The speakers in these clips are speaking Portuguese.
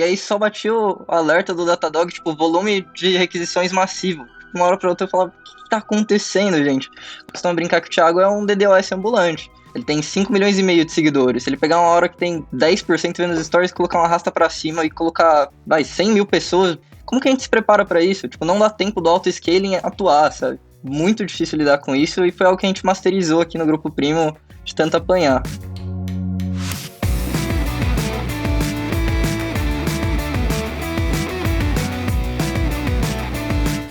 E aí só batia o alerta do Datadog, tipo, volume de requisições massivo. Uma hora pra outra eu falava, o que tá acontecendo, gente? Costumam brincar que o Thiago é um DDoS ambulante. Ele tem 5 milhões e meio de seguidores. Se ele pegar uma hora que tem 10% vendo os stories, colocar uma arrasta pra cima e colocar, 100 mil pessoas, como que a gente se prepara pra isso? Tipo, não dá tempo do auto-scaling atuar, sabe? Muito difícil lidar com isso e foi algo que a gente masterizou aqui no Grupo Primo de tanto apanhar.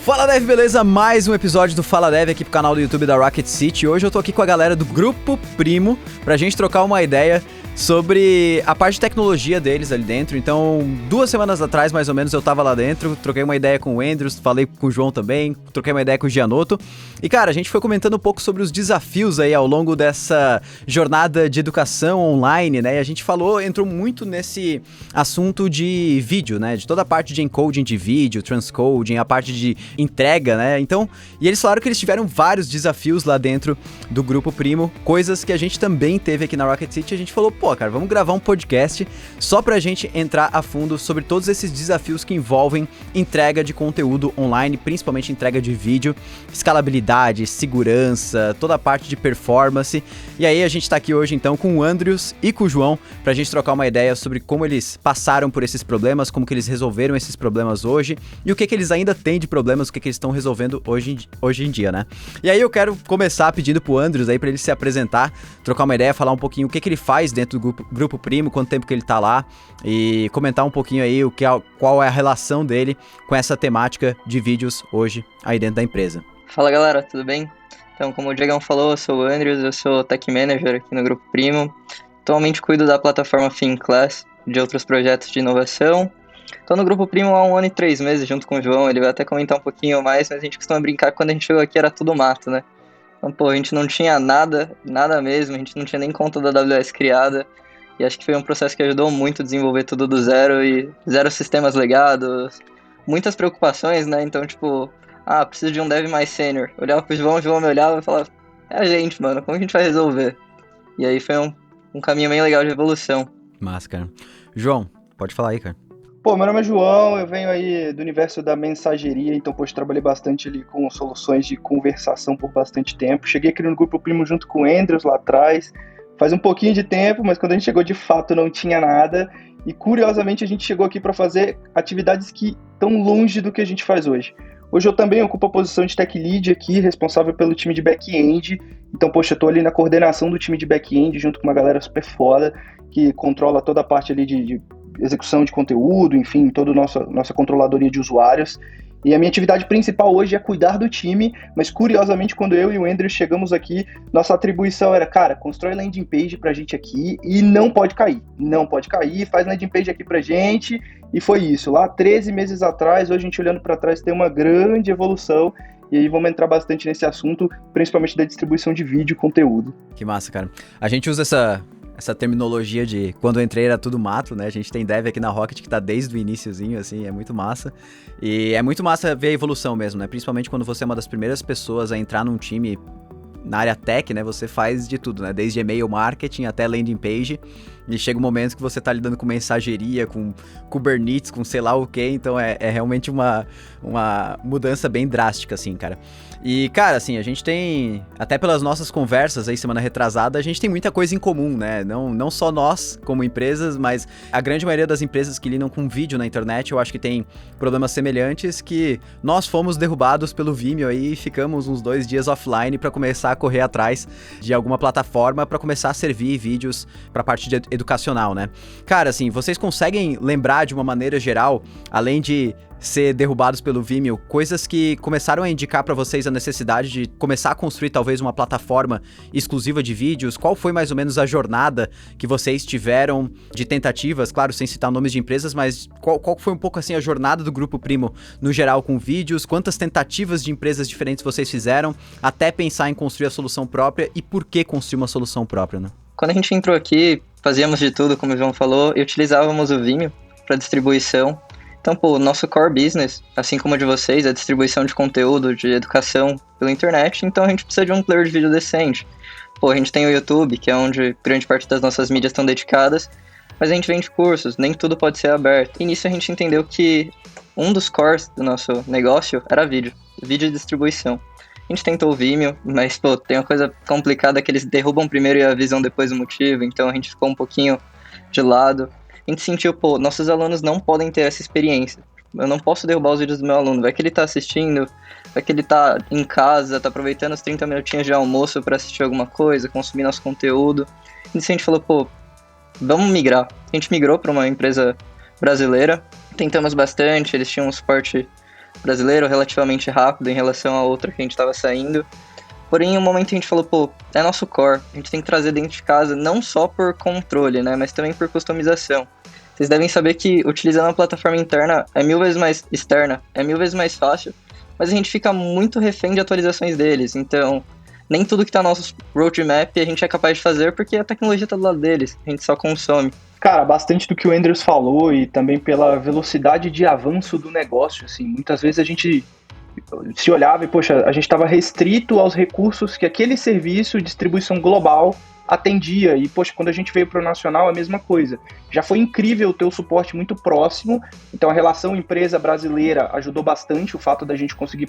Fala Dev, beleza? Mais um episódio do Fala Dev aqui pro canal do YouTube da Rocket City. Hoje eu tô aqui com a galera do Grupo Primo pra gente trocar uma ideia sobre a parte de tecnologia deles ali dentro. Então, 2 semanas atrás, mais ou menos, eu tava lá dentro, troquei uma ideia com o Andrews, falei com o João também, troquei uma ideia com o Gianotto. E, cara, a gente foi comentando um pouco sobre os desafios aí ao longo dessa jornada de educação online, né? E a gente entrou muito nesse assunto de vídeo, né? De toda a parte de encoding de vídeo, transcoding, a parte de entrega, né? Então, e eles falaram que eles tiveram vários desafios lá dentro do Grupo Primo, coisas que a gente também teve aqui na Rocket City. A gente falou, cara, vamos gravar um podcast só pra gente entrar a fundo sobre todos esses desafios que envolvem entrega de conteúdo online, principalmente entrega de vídeo, escalabilidade, segurança, toda a parte de performance. E aí a gente tá aqui hoje então com o Andrews e com o João pra gente trocar uma ideia sobre como eles passaram por esses problemas, como que eles resolveram esses problemas hoje e o que eles ainda têm de problemas, o que eles estão resolvendo hoje em dia, né? E aí eu quero começar pedindo pro Andrews aí pra ele se apresentar, trocar uma ideia, falar um pouquinho o que ele faz dentro do Grupo Primo, quanto tempo que ele tá lá e comentar um pouquinho aí qual é a relação dele com essa temática de vídeos hoje aí dentro da empresa. Fala galera, tudo bem? Então, como o Diegão falou, eu sou o Andrews, eu sou Tech Manager aqui no Grupo Primo. Atualmente cuido da plataforma FinClass, de outros projetos de inovação. Estou no Grupo Primo há 1 ano e 3 meses junto com o João, ele vai até comentar um pouquinho mais, mas a gente costuma brincar que quando a gente chegou aqui era tudo mato, né? Então, a gente não tinha nada mesmo, a gente não tinha nem conta da AWS criada. E acho que foi um processo que ajudou muito a desenvolver tudo do zero e zero sistemas legados, muitas preocupações, né? Então, preciso de um dev mais sênior. Eu olhava pro João, o João me olhava e falava, é a gente, mano, como a gente vai resolver? E aí foi um caminho bem legal de evolução. Massa, cara. João, pode falar aí, cara. Meu nome é João, eu venho aí do universo da mensageria, então, trabalhei bastante ali com soluções de conversação por bastante tempo. Cheguei aqui no Grupo Primo junto com o Andrews lá atrás, faz um pouquinho de tempo, mas quando a gente chegou de fato não tinha nada. E curiosamente a gente chegou aqui para fazer atividades que estão longe do que a gente faz hoje. Hoje eu também ocupo a posição de Tech Lead aqui, responsável pelo time de back-end. Então, eu tô ali na coordenação do time de back-end, junto com uma galera super foda, que controla toda a parte ali de execução de conteúdo, enfim, toda a nossa controladoria de usuários. E a minha atividade principal hoje é cuidar do time, mas curiosamente quando eu e o Andrew chegamos aqui, nossa atribuição era, cara, constrói landing page pra gente aqui e não pode cair, faz landing page aqui pra gente, e foi isso. Lá 13 meses atrás, hoje a gente olhando pra trás tem uma grande evolução, e aí vamos entrar bastante nesse assunto, principalmente da distribuição de vídeo e conteúdo. Que massa, cara. A gente usa essa terminologia de quando eu entrei era tudo mato, né? A gente tem dev aqui na Rocket que tá desde o iniciozinho, assim, é muito massa. E é muito massa ver a evolução mesmo, né? Principalmente quando você é uma das primeiras pessoas a entrar num time na área tech, né? Você faz de tudo, né? Desde e-mail marketing até landing page. E chega um momento que você tá lidando com mensageria, com Kubernetes, com sei lá o quê. Então é realmente uma mudança bem drástica, assim, cara. E, cara, assim, a gente tem, até pelas nossas conversas aí semana retrasada, a gente tem muita coisa em comum, né? Não só nós, como empresas, mas a grande maioria das empresas que lidam com vídeo na internet, eu acho que tem problemas semelhantes que nós fomos derrubados pelo Vimeo aí e ficamos uns 2 dias offline para começar a correr atrás de alguma plataforma para começar a servir vídeos para parte educacional, né? Cara, assim, vocês conseguem lembrar de uma maneira geral, além de ser derrubados pelo Vimeo, coisas que começaram a indicar para vocês a necessidade de começar a construir talvez uma plataforma exclusiva de vídeos? Qual foi mais ou menos a jornada que vocês tiveram de tentativas, claro, sem citar nomes de empresas, mas qual foi um pouco assim a jornada do Grupo Primo no geral com vídeos? Quantas tentativas de empresas diferentes vocês fizeram até pensar em construir a solução própria e por que construir uma solução própria, né? Quando a gente entrou aqui, fazíamos de tudo, como o João falou, e utilizávamos o Vimeo para distribuição. Então, o nosso core business, assim como o de vocês, é a distribuição de conteúdo, de educação pela internet, então a gente precisa de um player de vídeo decente. A gente tem o YouTube, que é onde grande parte das nossas mídias estão dedicadas, mas a gente vende cursos, nem tudo pode ser aberto. E nisso a gente entendeu que um dos cores do nosso negócio era vídeo distribuição. A gente tentou o Vimeo, mas, tem uma coisa complicada que eles derrubam primeiro e avisam depois o motivo, então a gente ficou um pouquinho de lado. A gente sentiu, nossos alunos não podem ter essa experiência. Eu não posso derrubar os vídeos do meu aluno, vai que ele tá assistindo, vai que ele tá em casa, tá aproveitando os 30 minutinhos de almoço para assistir alguma coisa, consumir nosso conteúdo. E a gente falou, vamos migrar. A gente migrou para uma empresa brasileira, tentamos bastante, eles tinham um suporte brasileiro relativamente rápido em relação a outra que a gente estava saindo. Porém, em um momento a gente falou, é nosso core, a gente tem que trazer dentro de casa, não só por controle, né, mas também por customização. Vocês devem saber que utilizando uma plataforma interna é 1000 vezes mais externa, é 1000 vezes mais fácil, mas a gente fica muito refém de atualizações deles, então nem tudo que está no nosso roadmap a gente é capaz de fazer porque a tecnologia está do lado deles, a gente só consome. Cara, bastante do que o Andrews falou e também pela velocidade de avanço do negócio, assim, muitas vezes a gente se olhava e, a gente estava restrito aos recursos que aquele serviço de distribuição global atendia, e, quando a gente veio para o nacional, a mesma coisa. Já foi incrível ter o suporte muito próximo, então a relação empresa brasileira ajudou bastante, o fato da gente conseguir,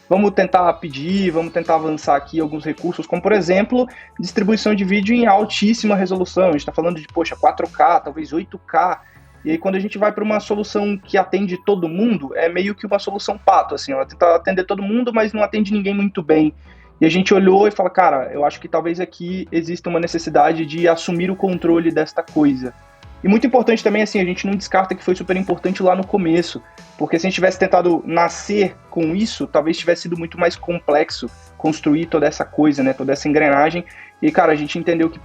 vamos tentar pedir, vamos tentar avançar aqui alguns recursos, como, por exemplo, distribuição de vídeo em altíssima resolução, a gente está falando de, 4K, talvez 8K, e aí quando a gente vai para uma solução que atende todo mundo, é meio que uma solução pato, assim, ela tenta atender todo mundo, mas não atende ninguém muito bem. E a gente olhou e falou, cara, eu acho que talvez aqui exista uma necessidade de assumir o controle desta coisa. E muito importante também, assim, a gente não descarta que foi super importante lá no começo, porque se a gente tivesse tentado nascer com isso, talvez tivesse sido muito mais complexo construir toda essa coisa, né, toda essa engrenagem. E, cara, a gente entendeu que,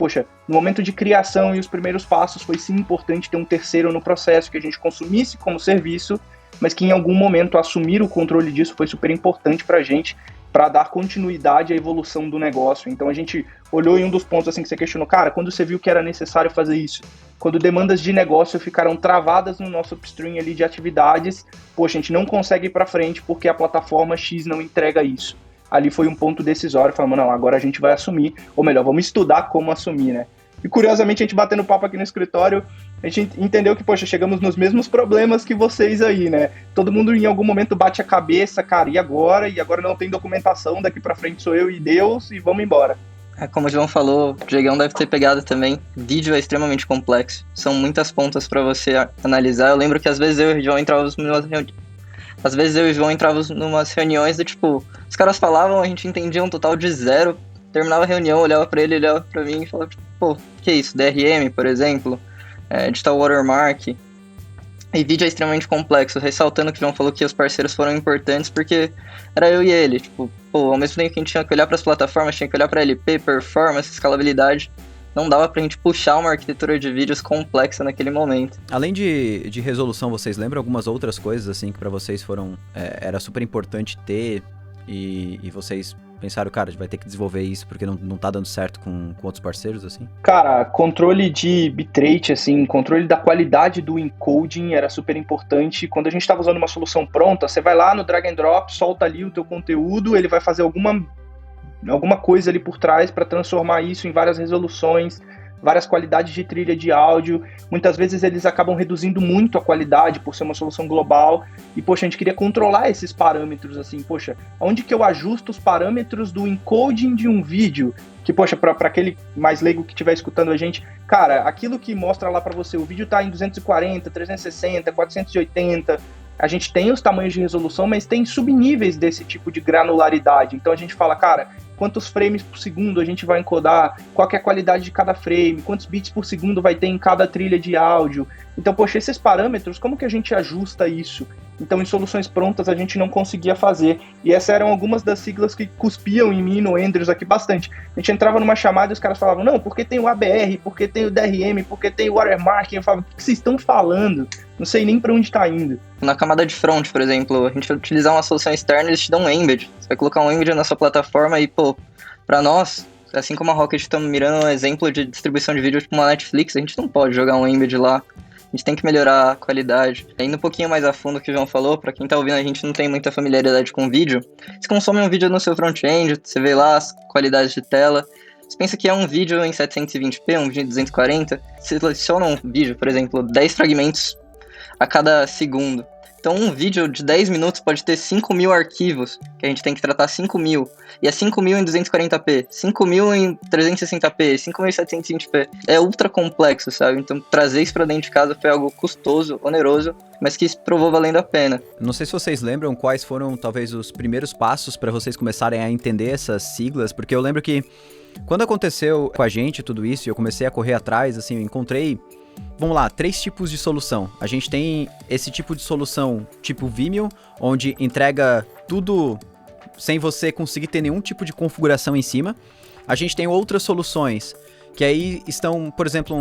no momento de criação e os primeiros passos, foi sim importante ter um terceiro no processo que a gente consumisse como serviço, mas que em algum momento assumir o controle disso foi super importante pra gente, para dar continuidade à evolução do negócio. Então a gente olhou em um dos pontos assim que você questionou, cara, quando você viu que era necessário fazer isso, quando demandas de negócio ficaram travadas no nosso upstream ali de atividades, a gente não consegue ir para frente porque a plataforma X não entrega isso. Ali foi um ponto decisório, falamos, não, agora a gente vai assumir, ou melhor, vamos estudar como assumir, né? E curiosamente, a gente batendo papo aqui no escritório, a gente entendeu que, chegamos nos mesmos problemas que vocês aí, né? Todo mundo em algum momento bate a cabeça, cara, e agora? E agora não tem documentação, daqui pra frente sou eu e Deus, e vamos embora. Como o João falou, o Diegão deve ter pegado também, vídeo é extremamente complexo, são muitas pontas pra você analisar. Eu lembro que às vezes eu e o João entrávamos numas reuniões do tipo, os caras falavam, a gente entendia um total de zero, terminava a reunião, olhava pra ele, olhava pra mim e falava, que é isso? DRM, por exemplo, Digital Watermark. E vídeo é extremamente complexo, ressaltando que o João falou que os parceiros foram importantes porque era eu e ele, ao mesmo tempo que a gente tinha que olhar para as plataformas, tinha que olhar para LP, performance, escalabilidade, não dava pra gente puxar uma arquitetura de vídeos complexa naquele momento. Além de resolução, vocês lembram algumas outras coisas assim que pra vocês foram, era super importante ter e vocês pensaram, cara, a gente vai ter que desenvolver isso porque não tá dando certo com outros parceiros, assim? Cara, controle de bitrate, assim, controle da qualidade do encoding era super importante. Quando a gente estava usando uma solução pronta, você vai lá no drag and drop, solta ali o teu conteúdo, ele vai fazer alguma coisa ali por trás para transformar isso em várias resoluções, várias qualidades de trilha de áudio. Muitas vezes eles acabam reduzindo muito a qualidade por ser uma solução global e, a gente queria controlar esses parâmetros, assim, onde que eu ajusto os parâmetros do encoding de um vídeo, que, para aquele mais leigo que estiver escutando a gente, cara, aquilo que mostra lá para você, o vídeo tá em 240, 360, 480, a gente tem os tamanhos de resolução, mas tem subníveis desse tipo de granularidade. Então a gente fala, cara, quantos frames por segundo a gente vai encodar, qual que é a qualidade de cada frame, quantos bits por segundo vai ter em cada trilha de áudio. Então, esses parâmetros, como que a gente ajusta isso? Então, em soluções prontas, a gente não conseguia fazer. E essas eram algumas das siglas que cuspiam em mim, no Andrews, aqui bastante. A gente entrava numa chamada e os caras falavam, não, porque tem o ABR, porque tem o DRM, porque tem o watermark. Eu falava, o que vocês estão falando? Não sei nem para onde está indo. Na camada de front, por exemplo, a gente vai utilizar uma solução externa, eles te dão um embed. Você vai colocar um embed na sua plataforma e, para nós, assim como a Rocket estamos mirando um exemplo de distribuição de vídeo tipo uma Netflix, a gente não pode jogar um embed lá. A gente tem que melhorar a qualidade. Indo um pouquinho mais a fundo que o João falou, para quem tá ouvindo, a gente não tem muita familiaridade com vídeo. Você consome um vídeo no seu front-end, você vê lá as qualidades de tela, Você pensa que é um vídeo em 720p, um vídeo em 240, seleciona um vídeo, por exemplo, 10 fragmentos a cada segundo. Então um vídeo de 10 minutos pode ter 5.000 arquivos, que a gente tem que tratar 5.000. E é 5.000 em 240p, 5.000 em 360p, 5.000 em 720p. É ultra complexo, sabe? Então trazer isso pra dentro de casa foi algo custoso, oneroso, mas que provou valendo a pena. Não sei se vocês lembram quais foram, talvez, os primeiros passos para vocês começarem a entender essas siglas, porque eu lembro que quando aconteceu com a gente tudo isso, e eu comecei a correr atrás, assim, eu encontrei, vamos lá, 3 tipos de solução. A gente tem esse tipo de solução tipo Vimeo, onde entrega tudo sem você conseguir ter nenhum tipo de configuração em cima. A gente tem outras soluções, que aí estão, por exemplo,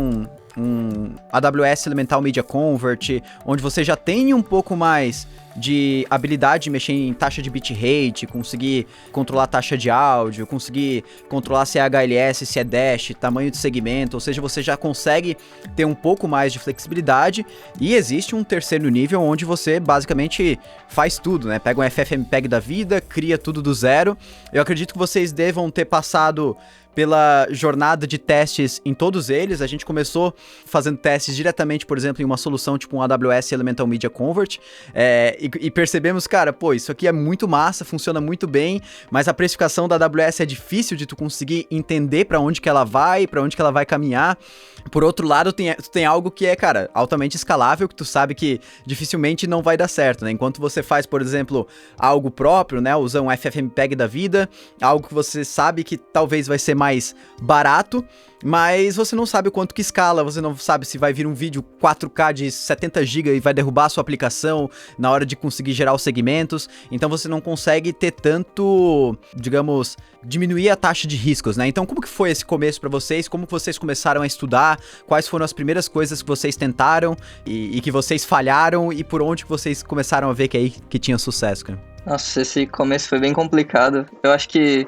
um AWS Elemental Media Convert, onde você já tem um pouco mais de habilidade de mexer em taxa de bitrate, conseguir controlar a taxa de áudio, conseguir controlar se é HLS, se é Dash, tamanho de segmento, ou seja, você já consegue ter um pouco mais de flexibilidade. E existe um terceiro nível onde você basicamente faz tudo, né? Pega um FFmpeg da vida, cria tudo do zero. Eu acredito que vocês devam ter passado pela jornada de testes em todos eles. A gente começou fazendo testes diretamente, por exemplo, em uma solução tipo um AWS Elemental Media Convert, e percebemos, cara, pô, isso aqui é muito massa, funciona muito bem, mas a precificação da AWS é difícil de tu conseguir entender para onde que ela vai caminhar. Por outro lado, tu tem algo que é, cara, altamente escalável, que tu sabe que dificilmente não vai dar certo, né? Enquanto você faz, por exemplo, algo próprio, né? Usa um FFmpeg da vida, algo que você sabe que talvez vai ser mais barato, mas você não sabe o quanto que escala, você não sabe se vai vir um vídeo 4K de 70 GB e vai derrubar a sua aplicação na hora de conseguir gerar os segmentos, então você não consegue ter tanto, digamos, diminuir a taxa de riscos, né? Então como que foi esse começo para vocês? Como que vocês começaram a estudar? Quais foram as primeiras coisas que vocês tentaram e que vocês falharam, e por onde que vocês começaram a ver que tinha sucesso, cara? Nossa, esse começo foi bem complicado. Eu acho que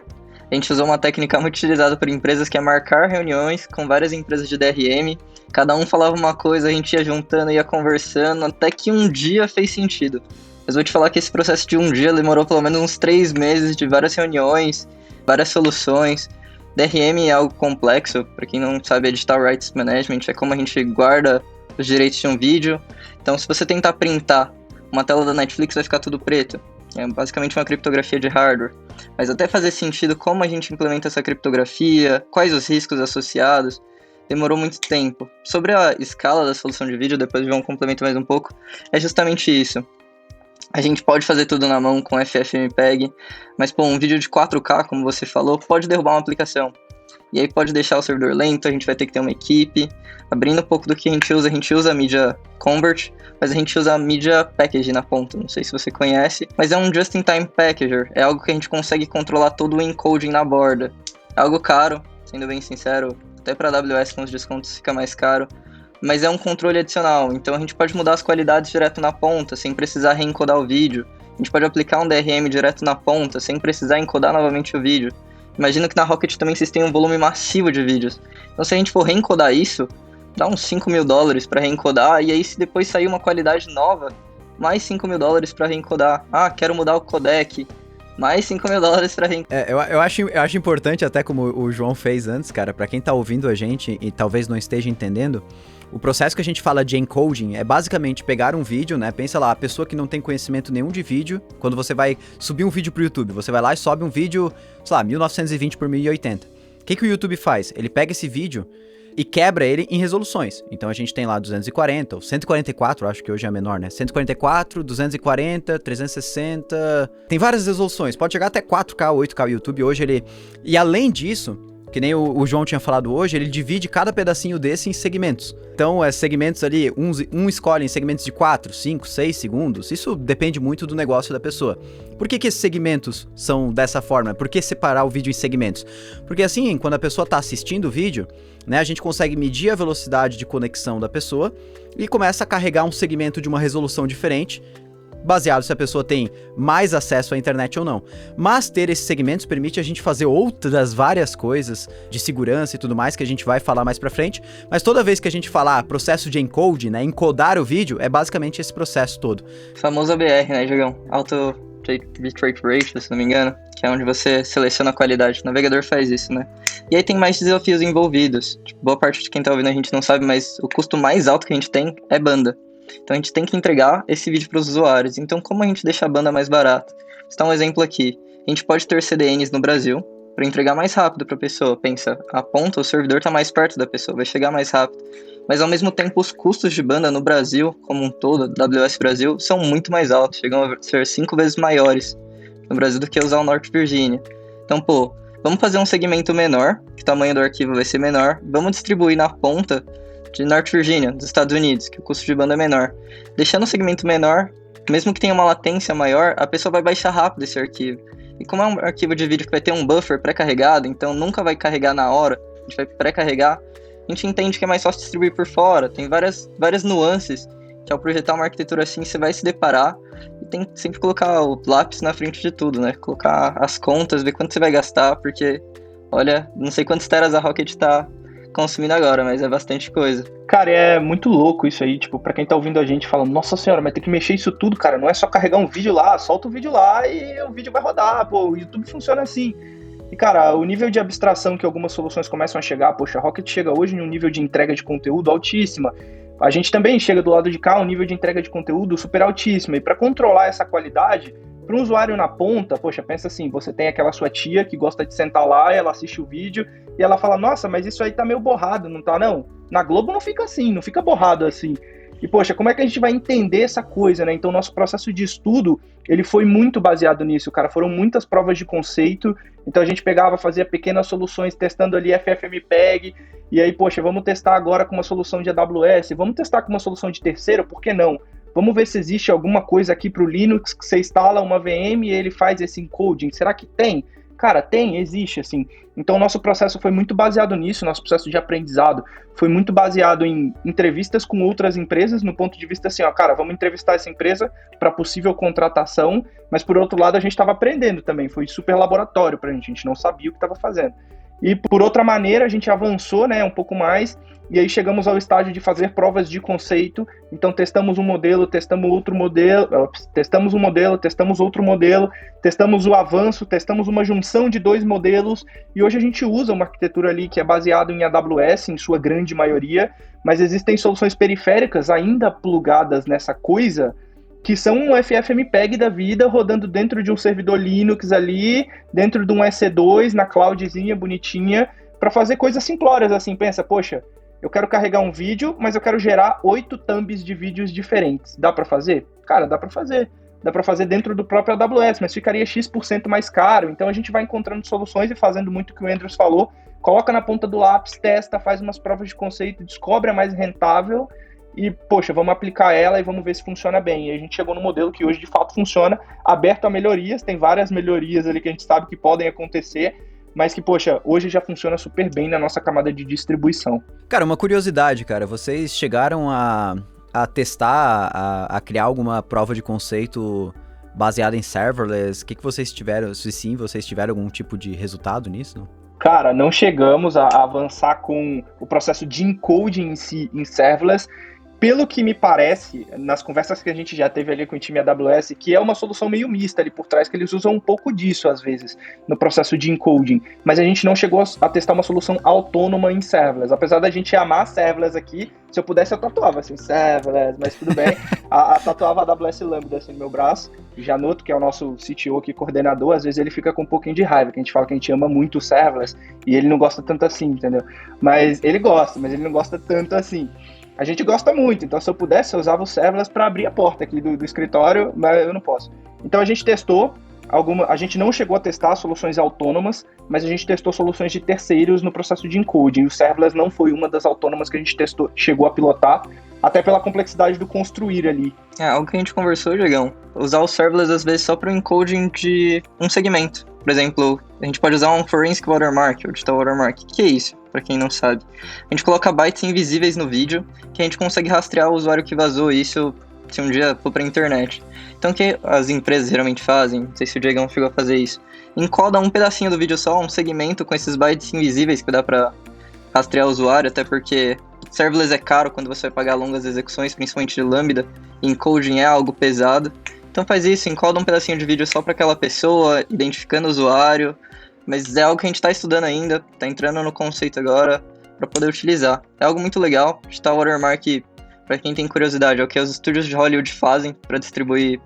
a gente usou uma técnica muito utilizada por empresas, que é marcar reuniões com várias empresas de DRM. Cada um falava uma coisa, a gente ia juntando, ia conversando, até que um dia fez sentido. Mas vou te falar que esse processo de um dia demorou pelo menos uns 3 meses de várias reuniões, várias soluções. DRM é algo complexo, para quem não sabe, é Digital Rights Management, é como a gente guarda os direitos de um vídeo. Então, se você tentar printar uma tela da Netflix, vai ficar tudo preto. É basicamente uma criptografia de hardware. Mas até fazer sentido como a gente implementa essa criptografia, quais os riscos associados, demorou muito tempo. Sobre a escala da solução de vídeo, depois de um complemento mais um pouco, é justamente isso. A gente pode fazer tudo na mão com FFmpeg, mas pô, um vídeo de 4K, como você falou, pode derrubar uma aplicação. E aí pode deixar o servidor lento, a gente vai ter que ter uma equipe. Abrindo um pouco do que a gente usa a Media Convert, mas a gente usa a Media Package na ponta, não sei se você conhece, mas é um Just-in-Time Packager, é algo que a gente consegue controlar todo o encoding na borda. É algo caro, sendo bem sincero, até para AWS com os descontos fica mais caro, mas é um controle adicional, então a gente pode mudar as qualidades direto na ponta, sem precisar reencodar o vídeo. A gente pode aplicar um DRM direto na ponta, sem precisar encodar novamente o vídeo. Imagina que na Rocket também vocês têm um volume massivo de vídeos. Então se a gente for reencodar isso, dá uns $5.000 para reencodar, e aí se depois sair uma qualidade nova, mais $5.000 para reencodar. Ah, quero mudar o codec, mais $5.000 para reencodar. Eu acho importante, até como o João fez antes, cara, para quem tá ouvindo a gente e talvez não esteja entendendo, o processo que a gente fala de encoding é basicamente pegar um vídeo, né? Pensa lá, a pessoa que não tem conhecimento nenhum de vídeo, quando você vai subir um vídeo pro YouTube, você vai lá e sobe um vídeo, sei lá, 1920 por 1080. O que o YouTube faz? Ele pega esse vídeo e quebra ele em resoluções. Então a gente tem lá 240, ou 144, acho que hoje é a menor, né? 144, 240, 360... Tem várias resoluções, pode chegar até 4K, 8K o YouTube hoje ele... E além disso, que nem o João tinha falado hoje, ele divide cada pedacinho desse em segmentos. Então, segmentos ali, um escolhe em segmentos de 4, 5, 6 segundos. Isso depende muito do negócio da pessoa. Por que esses segmentos são dessa forma? Por que separar o vídeo em segmentos? Porque assim, quando a pessoa está assistindo o vídeo, né, a gente consegue medir a velocidade de conexão da pessoa e começa a carregar um segmento de uma resolução diferente, baseado se a pessoa tem mais acesso à internet ou não. Mas ter esses segmentos permite a gente fazer outras várias coisas de segurança e tudo mais, que a gente vai falar mais pra frente. Mas toda vez que a gente falar processo de encode, né, encodar o vídeo, é basicamente esse processo todo. O famoso ABR, né, Diogão? Auto Bitrate Ratio, se não me engano, que é onde você seleciona a qualidade. O navegador faz isso, né? E aí tem mais desafios envolvidos. Tipo, boa parte de quem tá ouvindo a gente não sabe, mas o custo mais alto que a gente tem é banda. Então a gente tem que entregar esse vídeo para os usuários. Então como a gente deixa a banda mais barata? Vou dar um exemplo aqui. A gente pode ter CDNs no Brasil para entregar mais rápido para a pessoa. Pensa, a ponta, o servidor está mais perto da pessoa, vai chegar mais rápido. Mas ao mesmo tempo os custos de banda no Brasil, como um todo, AWS Brasil, são muito mais altos. Chegam a ser 5 vezes maiores no Brasil do que usar o North Virginia. Então, vamos fazer um segmento menor, que o tamanho do arquivo vai ser menor. Vamos distribuir na ponta de North Virginia, dos Estados Unidos, que o custo de banda é menor. Deixando o segmento menor, mesmo que tenha uma latência maior, a pessoa vai baixar rápido esse arquivo. E como é um arquivo de vídeo que vai ter um buffer pré-carregado, então nunca vai carregar na hora, a gente vai pré-carregar, a gente entende que é mais fácil distribuir por fora. Tem várias nuances que ao projetar uma arquitetura assim você vai se deparar, e tem que sempre colocar o lápis na frente de tudo, né? Colocar as contas, ver quanto você vai gastar, porque, olha, não sei quantos teras a Rocket tá consumindo agora, mas é bastante coisa. Cara, é muito louco isso aí, tipo, pra quem tá ouvindo a gente falando, nossa senhora, mas tem que mexer isso tudo, cara, não é só carregar um vídeo lá, solta o vídeo lá e o vídeo vai rodar, pô, o YouTube funciona assim. E, cara, o nível de abstração que algumas soluções começam a chegar, poxa, a Rocket chega hoje em um nível de entrega de conteúdo altíssima, a gente também chega do lado de cá, um nível de entrega de conteúdo super altíssimo, e pra controlar essa qualidade, para um usuário na ponta, poxa, pensa assim, você tem aquela sua tia que gosta de sentar lá, ela assiste o vídeo e ela fala, nossa, mas isso aí tá meio borrado, não tá não? Na Globo não fica assim, não fica borrado assim. E poxa, como é que a gente vai entender essa coisa, né? Então nosso processo de estudo, ele foi muito baseado nisso, cara, foram muitas provas de conceito, então a gente pegava, fazia pequenas soluções, testando ali FFmpeg, e aí, poxa, vamos testar agora com uma solução de AWS, vamos testar com uma solução de terceiro, por que não? Vamos ver se existe alguma coisa aqui para o Linux que você instala uma VM e ele faz esse encoding. Será que tem? Cara, tem, existe, assim. Então, o nosso processo foi muito baseado nisso, nosso processo de aprendizado foi muito baseado em entrevistas com outras empresas, no ponto de vista assim, ó, cara, vamos entrevistar essa empresa para possível contratação, mas, por outro lado, a gente estava aprendendo também, foi super laboratório para a gente não sabia o que estava fazendo. E, por outra maneira, a gente avançou, né, um pouco mais, e aí chegamos ao estágio de fazer provas de conceito. Então testamos um modelo, testamos outro modelo, testamos um modelo, testamos outro modelo, testamos o avanço, testamos uma junção de 2 modelos, e hoje a gente usa uma arquitetura ali que é baseada em AWS, em sua grande maioria, mas existem soluções periféricas ainda plugadas nessa coisa, que são um FFmpeg da vida rodando dentro de um servidor Linux ali, dentro de um EC2, na cloudzinha bonitinha, para fazer coisas simplórias assim. Pensa, poxa, eu quero carregar um vídeo, mas eu quero gerar 8 thumbs de vídeos diferentes. Dá para fazer? Cara, dá para fazer. Dá para fazer dentro do próprio AWS, mas ficaria X% mais caro. Então a gente vai encontrando soluções e fazendo muito o que o Andrews falou. Coloca na ponta do lápis, testa, faz umas provas de conceito, descobre a mais rentável e, poxa, vamos aplicar ela e vamos ver se funciona bem. E a gente chegou no modelo que hoje de fato funciona, aberto a melhorias, tem várias melhorias ali que a gente sabe que podem acontecer, mas que, poxa, hoje já funciona super bem na nossa camada de distribuição. Cara, uma curiosidade, cara, vocês chegaram a testar, a criar alguma prova de conceito baseada em serverless? O que vocês tiveram, se sim, vocês tiveram algum tipo de resultado nisso? Não? Cara, não chegamos a avançar com o processo de encoding em si, em serverless. Pelo que me parece, nas conversas que a gente já teve ali com o time AWS, que é uma solução meio mista ali por trás, que eles usam um pouco disso, às vezes, no processo de encoding. Mas a gente não chegou a testar uma solução autônoma em serverless. Apesar da gente amar serverless aqui, se eu pudesse eu tatuava, assim, serverless, mas tudo bem. Tatuava a AWS Lambda, assim, no meu braço. Janoto, que é o nosso CTO aqui, coordenador, às vezes ele fica com um pouquinho de raiva, que a gente fala que a gente ama muito o serverless, e ele não gosta tanto assim, entendeu? Mas ele gosta, mas ele não gosta tanto assim. A gente gosta muito, então se eu pudesse, eu usava o serverless para abrir a porta aqui do escritório, mas eu não posso. Então a gente testou, a gente não chegou a testar soluções autônomas, mas a gente testou soluções de terceiros no processo de encoding. O serverless não foi uma das autônomas que a gente testou, chegou a pilotar, até pela complexidade do construir ali. Algo que a gente conversou, Diegão, usar o serverless às vezes só para o encoding de um segmento. Por exemplo, a gente pode usar um Forensic Watermark, ou Digital Watermark. O que é isso? Para quem não sabe. A gente coloca bytes invisíveis no vídeo, que a gente consegue rastrear o usuário que vazou isso se um dia for para a internet. Então o que as empresas geralmente fazem, não sei se o Diegão chegou a fazer isso, encoda um pedacinho do vídeo só, um segmento com esses bytes invisíveis que dá para rastrear o usuário, até porque serverless é caro quando você vai pagar longas execuções, principalmente de Lambda, e encoding é algo pesado. Então Então faz isso, encoda um pedacinho de vídeo só para aquela pessoa, identificando o usuário, mas é algo que a gente tá estudando ainda, tá entrando no conceito agora para poder utilizar. É algo muito legal, Digital Watermark, para quem tem curiosidade, é o que os estúdios de Hollywood fazem para distribuir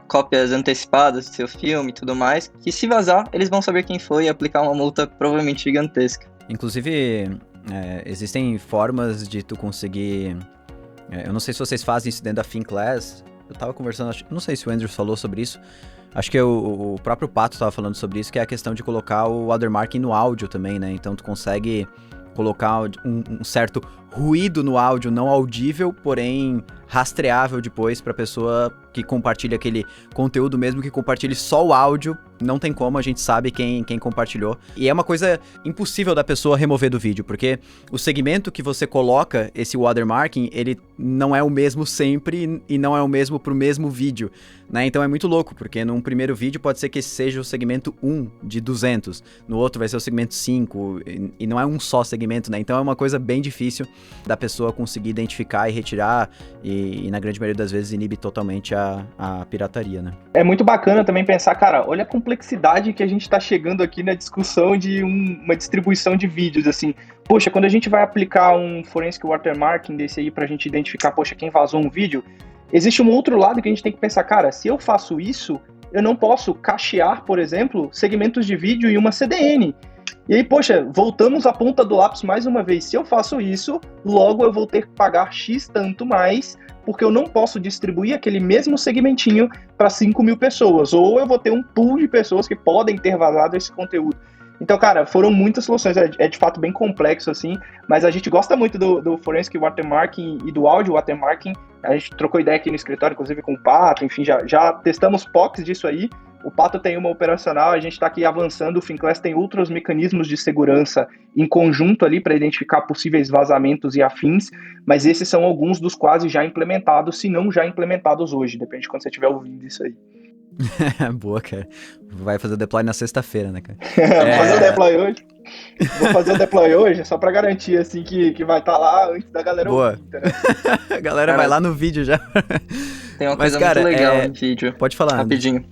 cópias antecipadas do seu filme e tudo mais, que se vazar, eles vão saber quem foi e aplicar uma multa provavelmente gigantesca. Inclusive, existem formas de tu conseguir... eu não sei se vocês fazem isso dentro da FinClass. Eu tava conversando, não sei se o Andrews falou sobre isso. Acho que o próprio Pato tava falando sobre isso, que é a questão de colocar o watermarking no áudio também, né? Então tu consegue colocar um certo ruído no áudio não audível, porém rastreável depois para a pessoa que compartilha aquele conteúdo, mesmo que compartilhe só o áudio, não tem como, a gente sabe quem compartilhou. E é uma coisa impossível da pessoa remover do vídeo, porque o segmento que você coloca, esse watermarking, ele não é o mesmo sempre e não é o mesmo pro mesmo vídeo, né? Então é muito louco, porque num primeiro vídeo pode ser que esse seja o segmento 1 de 200, no outro vai ser o segmento 5, e não é um só segmento, né? Então é uma coisa bem difícil da pessoa conseguir identificar e retirar, e na grande maioria das vezes inibe totalmente a pirataria, né? É muito bacana também pensar, cara, olha a complexidade que a gente tá chegando aqui na discussão de uma distribuição de vídeos, assim. Poxa, quando a gente vai aplicar um forensic watermarking desse aí pra gente identificar, poxa, quem vazou um vídeo, existe um outro lado que a gente tem que pensar, cara, se eu faço isso, eu não posso cachear, por exemplo, segmentos de vídeo em uma CDN. E aí, poxa, voltamos à ponta do lápis mais uma vez. Se eu faço isso, logo eu vou ter que pagar X tanto mais, porque eu não posso distribuir aquele mesmo segmentinho para 5.000 pessoas. Ou eu vou ter um pool de pessoas que podem ter vazado esse conteúdo. Então, cara, foram muitas soluções. É de fato bem complexo, assim, mas a gente gosta muito do Forensic Watermarking e do Audio Watermarking. A gente trocou ideia aqui no escritório, inclusive com o Pato, enfim, já testamos POCs disso aí. O Pato tem uma operacional, a gente está aqui avançando, o FinClass tem outros mecanismos de segurança em conjunto ali para identificar possíveis vazamentos e afins, mas esses são alguns dos quase já implementados, se não já implementados hoje, depende de quando você estiver ouvindo isso aí. Boa, cara. Vai fazer o deploy na sexta-feira, né, cara? Vou fazer o deploy hoje. Vou fazer o deploy hoje, só pra garantir, assim, que vai estar lá antes da galera ouvir, né? A galera vai lá no vídeo já. Tem uma coisa muito legal no vídeo. Pode falar, rapidinho.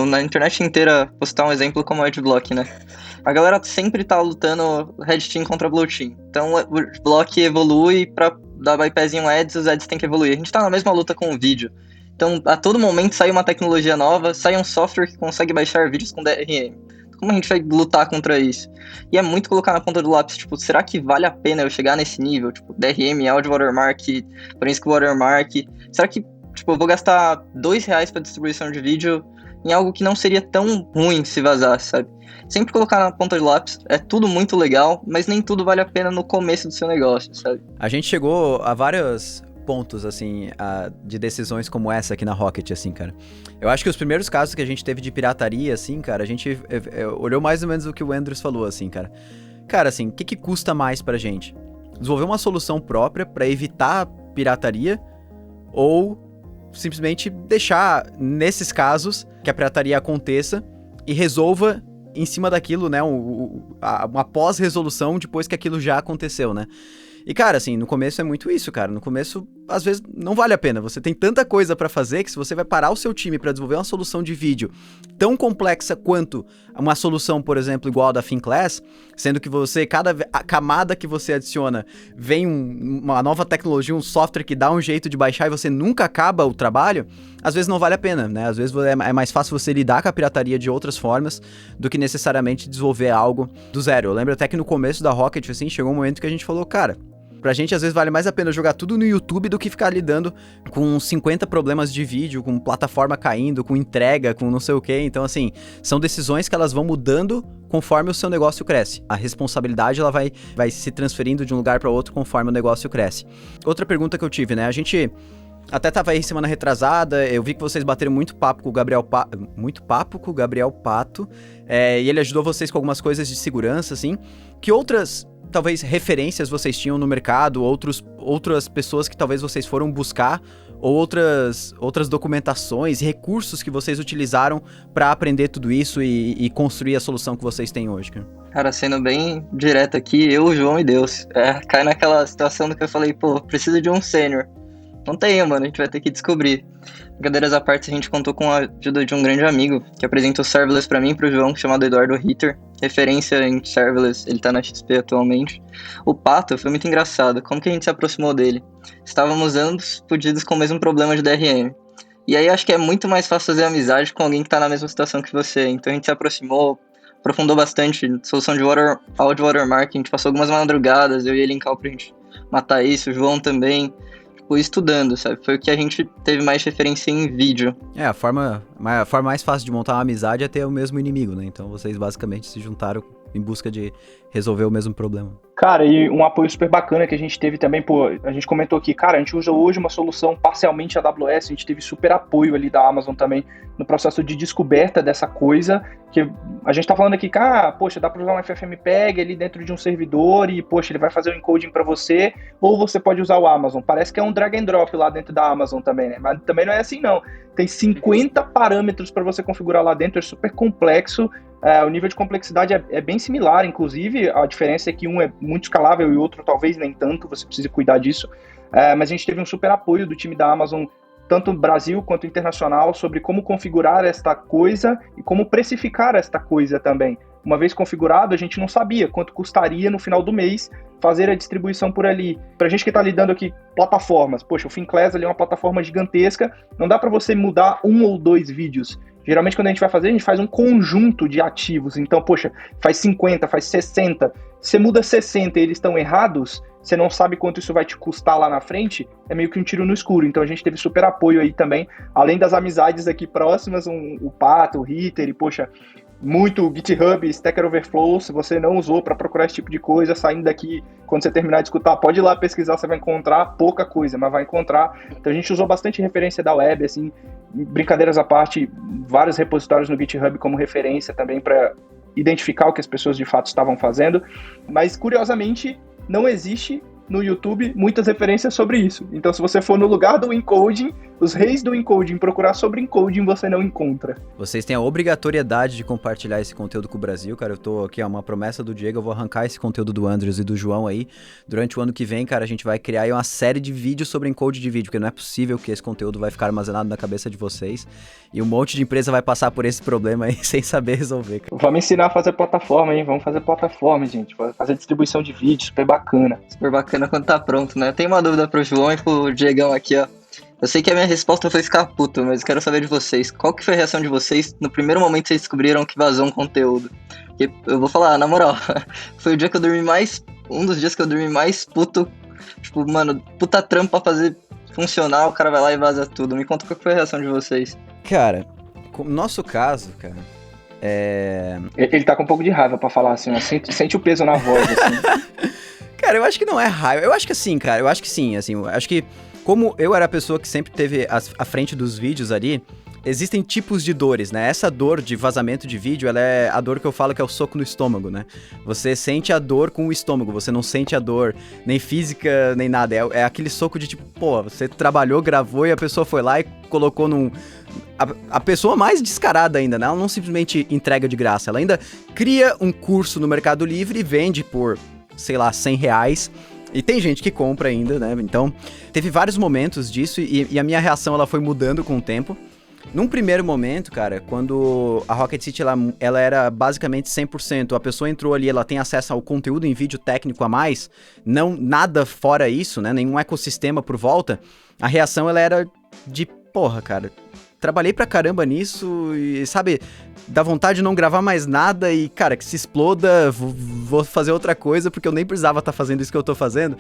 Na internet inteira, vou citar um exemplo como o Adblock, né? A galera sempre tá lutando Red Team contra Blue Team. Então o Adblock evolui pra dar bypass em ads, os ads têm que evoluir. A gente tá na mesma luta com o vídeo. Então, a todo momento sai uma tecnologia nova, sai um software que consegue baixar vídeos com DRM. Como a gente vai lutar contra isso? E é muito colocar na ponta do lápis, tipo, será que vale a pena eu chegar nesse nível? Tipo, DRM, Audio Watermark, Forensic Watermark. Será que, tipo, eu vou gastar R$2 pra distribuição de vídeo em algo que não seria tão ruim se vazasse, sabe? Sempre colocar na ponta do lápis, é tudo muito legal, mas nem tudo vale a pena no começo do seu negócio, sabe? A gente chegou a vários pontos, assim, de decisões como essa aqui na Rocket, assim, cara. Eu acho que os primeiros casos que a gente teve de pirataria, assim, cara, a gente olhou mais ou menos o que o Andrews falou, assim, cara. Cara, assim, o que custa mais pra gente? Desenvolver uma solução própria pra evitar pirataria ou simplesmente deixar, nesses casos, que a pirataria aconteça e resolva em cima daquilo, né, uma pós-resolução depois que aquilo já aconteceu, né? E, cara, assim, no começo é muito isso, cara. No começo, às vezes, não vale a pena. Você tem tanta coisa pra fazer que se você vai parar o seu time pra desenvolver uma solução de vídeo tão complexa quanto uma solução, por exemplo, igual a da FinClass, sendo que você, cada camada que você adiciona, vem uma nova tecnologia, um software que dá um jeito de baixar e você nunca acaba o trabalho, às vezes não vale a pena, né? Às vezes é mais fácil você lidar com a pirataria de outras formas do que necessariamente desenvolver algo do zero. Eu lembro até que no começo da Rocket, assim, chegou um momento que a gente falou, cara, pra gente, às vezes, vale mais a pena jogar tudo no YouTube do que ficar lidando com 50 problemas de vídeo, com plataforma caindo, com entrega, com não sei o quê. Então, assim, são decisões que elas vão mudando conforme o seu negócio cresce. A responsabilidade, ela vai se transferindo de um lugar para outro conforme o negócio cresce. Outra pergunta que eu tive, né? A gente até tava aí semana retrasada, eu vi que vocês bateram muito papo com o Gabriel Pato, e ele ajudou vocês com algumas coisas de segurança, assim. Que outras, talvez, referências vocês tinham no mercado, outras pessoas que talvez vocês foram buscar, ou outras documentações e recursos que vocês utilizaram para aprender tudo isso e construir a solução que vocês têm hoje, cara? Cara, sendo bem direto aqui, eu, João e Deus. Cai naquela situação do que eu falei, pô, preciso de um sênior. Não tenho, mano, a gente vai ter que descobrir. Brincadeiras à parte, a gente contou com a ajuda de um grande amigo que apresentou serverless pra mim e pro João, chamado Eduardo Ritter. Referência em serverless, ele tá na XP atualmente. O Pato foi muito engraçado. Como que a gente se aproximou dele? Estávamos ambos fudidos com o mesmo problema de DRM. E aí acho que é muito mais fácil fazer amizade com alguém que tá na mesma situação que você. Então a gente se aproximou, aprofundou bastante. Solução de audio watermark, a gente passou algumas madrugadas, eu e ele em cal pra gente matar isso, o João também. Tipo, estudando, sabe? Foi o que a gente teve mais referência em vídeo. A forma mais fácil de montar uma amizade é ter o mesmo inimigo, né? Então vocês basicamente se juntaram em busca de resolver o mesmo problema. Cara, e um apoio super bacana que a gente teve também, pô, a gente comentou aqui, cara, a gente usa hoje uma solução parcialmente AWS, a gente teve super apoio ali da Amazon também no processo de descoberta dessa coisa, que a gente tá falando aqui, poxa, dá pra usar um FFmpeg ali dentro de um servidor e, poxa, ele vai fazer o encoding pra você, ou você pode usar o Amazon. Parece que é um drag and drop lá dentro da Amazon também, né? Mas também não é assim, não. Tem 50 parâmetros para você configurar lá dentro, é super complexo. O nível de complexidade é bem similar, inclusive, a diferença é que um é muito escalável e o outro talvez nem tanto, você precisa cuidar disso. Mas a gente teve um super apoio do time da Amazon, tanto no Brasil quanto internacional, sobre como configurar esta coisa e como precificar esta coisa também. Uma vez configurado, a gente não sabia quanto custaria no final do mês fazer a distribuição por ali. Pra gente que tá lidando aqui, plataformas, poxa, o Finclass ali é uma plataforma gigantesca, não dá pra você mudar 1 ou 2 vídeos. Geralmente quando a gente vai fazer, a gente faz um conjunto de ativos, então, poxa, faz 50, faz 60, você muda 60 e eles estão errados, você não sabe quanto isso vai te custar lá na frente, é meio que um tiro no escuro. Então a gente teve super apoio aí também, além das amizades aqui próximas, o Pato, o Ritter e, poxa, muito GitHub, Stack Overflow, se você não usou para procurar esse tipo de coisa, saindo daqui, quando você terminar de escutar, pode ir lá pesquisar, você vai encontrar pouca coisa, mas vai encontrar. Então a gente usou bastante referência da web, assim, brincadeiras à parte, vários repositórios no GitHub como referência também para identificar o que as pessoas de fato estavam fazendo, mas curiosamente não existe no YouTube muitas referências sobre isso. Então, se você for no lugar do encoding, os reis do encoding, procurar sobre encoding, você não encontra. Vocês têm a obrigatoriedade de compartilhar esse conteúdo com o Brasil, cara. Eu tô aqui, uma promessa do Diego, eu vou arrancar esse conteúdo do Andrews e do João aí. Durante o ano que vem, cara, a gente vai criar aí uma série de vídeos sobre encode de vídeo, porque não é possível que esse conteúdo vai ficar armazenado na cabeça de vocês. E um monte de empresa vai passar por esse problema aí sem saber resolver, cara. Vamos ensinar a fazer plataforma, hein? Vamos fazer plataforma, gente. Vamos fazer distribuição de vídeo, super bacana. Super bacana quando tá pronto, né? Tem uma dúvida pro João e pro Diegão aqui, ó. Eu sei que a minha resposta foi ficar puto, mas quero saber de vocês. Qual que foi a reação de vocês no primeiro momento que vocês descobriram que vazou um conteúdo? Porque eu vou falar, na moral, foi o dia que eu dormi mais... Um dos dias que eu dormi mais puto. Tipo, mano, puta trampa pra fazer funcionar, o cara vai lá e vaza tudo. Me conta qual que foi a reação de vocês. Cara, no nosso caso, cara... Ele tá com um pouco de raiva pra falar assim, ó. Sente o peso na voz, assim. Cara, eu acho que não é raiva. Eu acho que sim, cara. Eu acho que sim, assim. Eu acho que, como eu era a pessoa que sempre teve à frente dos vídeos ali, existem tipos de dores, né? Essa dor de vazamento de vídeo, ela é a dor que eu falo que é o soco no estômago, né? Você sente a dor com o estômago, você não sente a dor nem física, nem nada. É aquele soco de tipo, pô, você trabalhou, gravou e a pessoa foi lá e colocou num... A pessoa mais descarada ainda, né? Ela não simplesmente entrega de graça, ela ainda cria um curso no Mercado Livre e vende por, sei lá, R$100. E tem gente que compra ainda, né? Então, teve vários momentos disso e a minha reação, ela foi mudando com o tempo. Num primeiro momento, cara, quando a Rocket City ela era basicamente 100%, a pessoa entrou ali, ela tem acesso ao conteúdo em vídeo técnico a mais, não nada fora isso, né? Nenhum ecossistema por volta. A reação, ela era de, porra, cara, trabalhei pra caramba nisso e, sabe, dá vontade de não gravar mais nada e, cara, que se exploda, vou fazer outra coisa porque eu nem precisava estar fazendo isso que eu tô fazendo.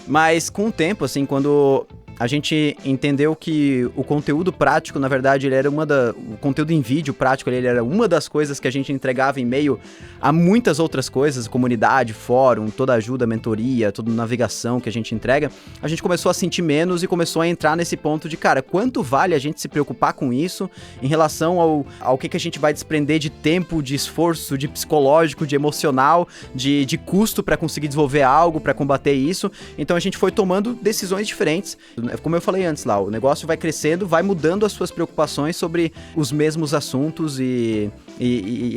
Mas com o tempo, assim, quando a gente entendeu que o conteúdo prático, na verdade, ele era o conteúdo em vídeo prático, ele era uma das coisas que a gente entregava em meio a muitas outras coisas, comunidade, fórum, toda ajuda, mentoria, toda navegação que a gente entrega, a gente começou a sentir menos e começou a entrar nesse ponto de, cara, quanto vale a gente se preocupar com isso em relação ao que a gente vai desprender de tempo, de esforço, de psicológico, de emocional, de custo para conseguir desenvolver algo, para combater isso. Então a gente foi tomando decisões diferentes. como eu falei antes lá, o negócio vai crescendo, vai mudando as suas preocupações sobre os mesmos assuntos e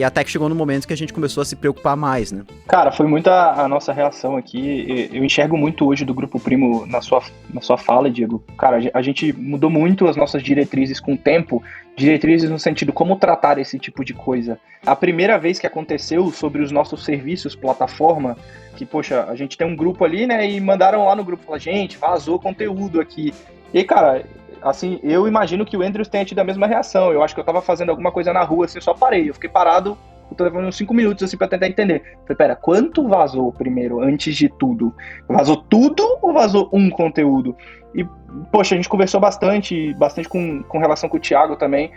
até que chegou no momento que a gente começou a se preocupar mais, né? Cara, foi muita a nossa reação aqui. Eu enxergo muito hoje do Grupo Primo na sua fala, Diego. Cara, a gente mudou muito as nossas diretrizes com o tempo, diretrizes no sentido como tratar esse tipo de coisa. A primeira vez que aconteceu sobre os nossos serviços, plataforma, que, poxa, a gente tem um grupo ali, né, e mandaram lá no grupo, falaram, gente, vazou conteúdo aqui. E, cara, assim, eu imagino que o Andrews tenha tido a mesma reação. Eu acho que eu tava fazendo alguma coisa na rua, assim, eu só parei. Eu fiquei parado, eu tô levando uns 5 minutos, assim, pra tentar entender. Falei, pera, quanto vazou primeiro, antes de tudo? Vazou tudo ou vazou um conteúdo? E, poxa, a gente conversou bastante com relação com o Thiago também.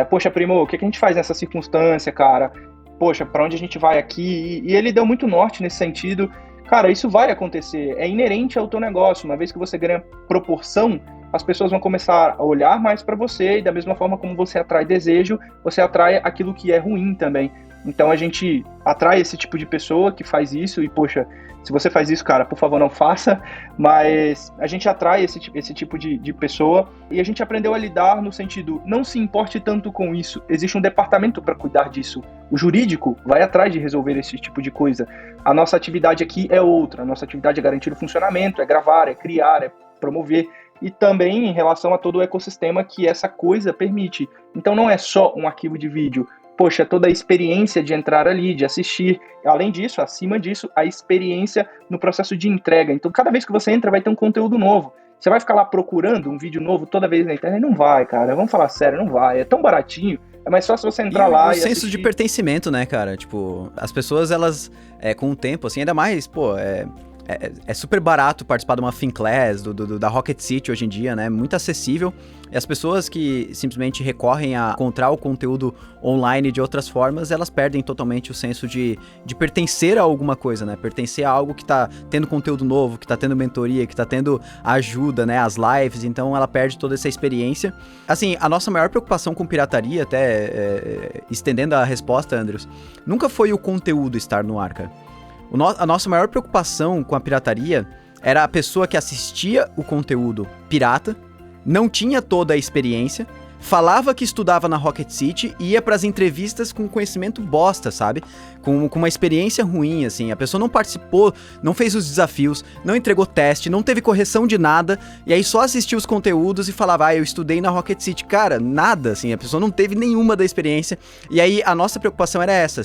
Poxa, primo, o que a gente faz nessa circunstância, cara? Poxa, pra onde a gente vai aqui? E ele deu muito norte nesse sentido. Cara, isso vai acontecer, é inerente ao teu negócio. Uma vez que você ganha proporção, as pessoas vão começar a olhar mais para você, e da mesma forma como você atrai desejo, você atrai aquilo que é ruim também. Então a gente atrai esse tipo de pessoa que faz isso, e poxa, se você faz isso, cara, por favor, não faça, mas a gente atrai esse tipo de pessoa, e a gente aprendeu a lidar no sentido, não se importe tanto com isso, existe um departamento para cuidar disso, o jurídico vai atrás de resolver esse tipo de coisa. A nossa atividade aqui é outra, a nossa atividade é garantir o funcionamento, é gravar, é criar, é promover, e também em relação a todo o ecossistema que essa coisa permite. Então não é só um arquivo de vídeo, poxa, toda a experiência de entrar ali, de assistir, além disso, acima disso, a experiência no processo de entrega. Então cada vez que você entra vai ter um conteúdo novo. Você vai ficar lá procurando um vídeo novo toda vez na internet? Não vai, cara, vamos falar sério, não vai, é tão baratinho. É mais fácil você entrar lá e o senso assistir. de pertencimento, né, cara? Tipo, as pessoas, elas, com o tempo, assim, ainda mais, pô, é super barato participar de uma FinClass, da Rocket City hoje em dia, né? Muito acessível. E as pessoas que simplesmente recorrem a encontrar o conteúdo online de outras formas, elas perdem totalmente o senso de pertencer a alguma coisa, né? Pertencer a algo que tá tendo conteúdo novo, que tá tendo mentoria, que tá tendo ajuda, né? As lives, então ela perde toda essa experiência. Assim, a nossa maior preocupação com pirataria, até estendendo a resposta, Andrews, nunca foi o conteúdo estar no ar, cara. A nossa maior preocupação com a pirataria era a pessoa que assistia o conteúdo pirata, não tinha toda a experiência, falava que estudava na Rocket City e ia pras entrevistas com conhecimento bosta, sabe? Com uma experiência ruim, assim. A pessoa não participou, não fez os desafios, não entregou teste, não teve correção de nada, e aí só assistia os conteúdos e falava, eu estudei na Rocket City. Cara, nada, assim. A pessoa não teve nenhuma da experiência. E aí a nossa preocupação era essa.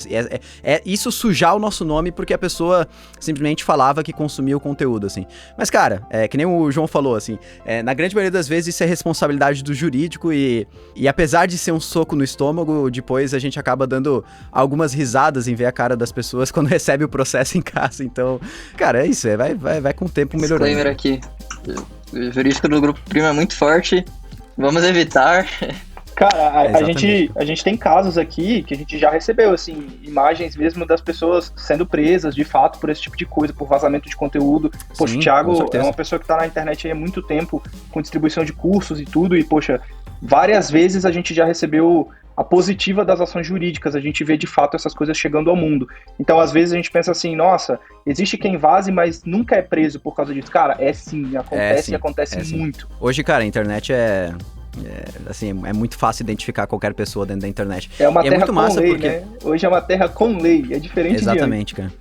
Isso sujar o nosso nome porque a pessoa simplesmente falava que consumia o conteúdo, assim. Mas, cara, que nem o João falou, assim, na grande maioria das vezes isso é responsabilidade do jurídico e apesar de ser um soco no estômago, depois a gente acaba dando algumas risadas em ver a cara das pessoas quando recebe o processo em casa. Então, cara, é isso, vai com o tempo melhorando. Disclaimer aqui, o jurídico do Grupo Primo é muito forte, vamos evitar. Cara, a gente tem casos aqui que a gente já recebeu, assim, imagens mesmo das pessoas sendo presas, de fato, por esse tipo de coisa, por vazamento de conteúdo. Poxa, Sim, o Thiago com certeza. é uma pessoa que tá na internet aí há muito tempo, com distribuição de cursos e tudo, e, poxa, várias vezes a gente já recebeu a positiva das ações jurídicas, a gente vê de fato essas coisas chegando ao mundo. Então, às vezes a gente pensa assim, nossa, existe quem vaze, mas nunca é preso por causa disso. Cara, sim, acontece e acontece muito. Hoje, cara, a internet assim, é muito fácil identificar qualquer pessoa dentro da internet. É uma terra muito com massa lei, porque... né? Hoje é uma terra com lei, é diferente de antes. Exatamente, cara.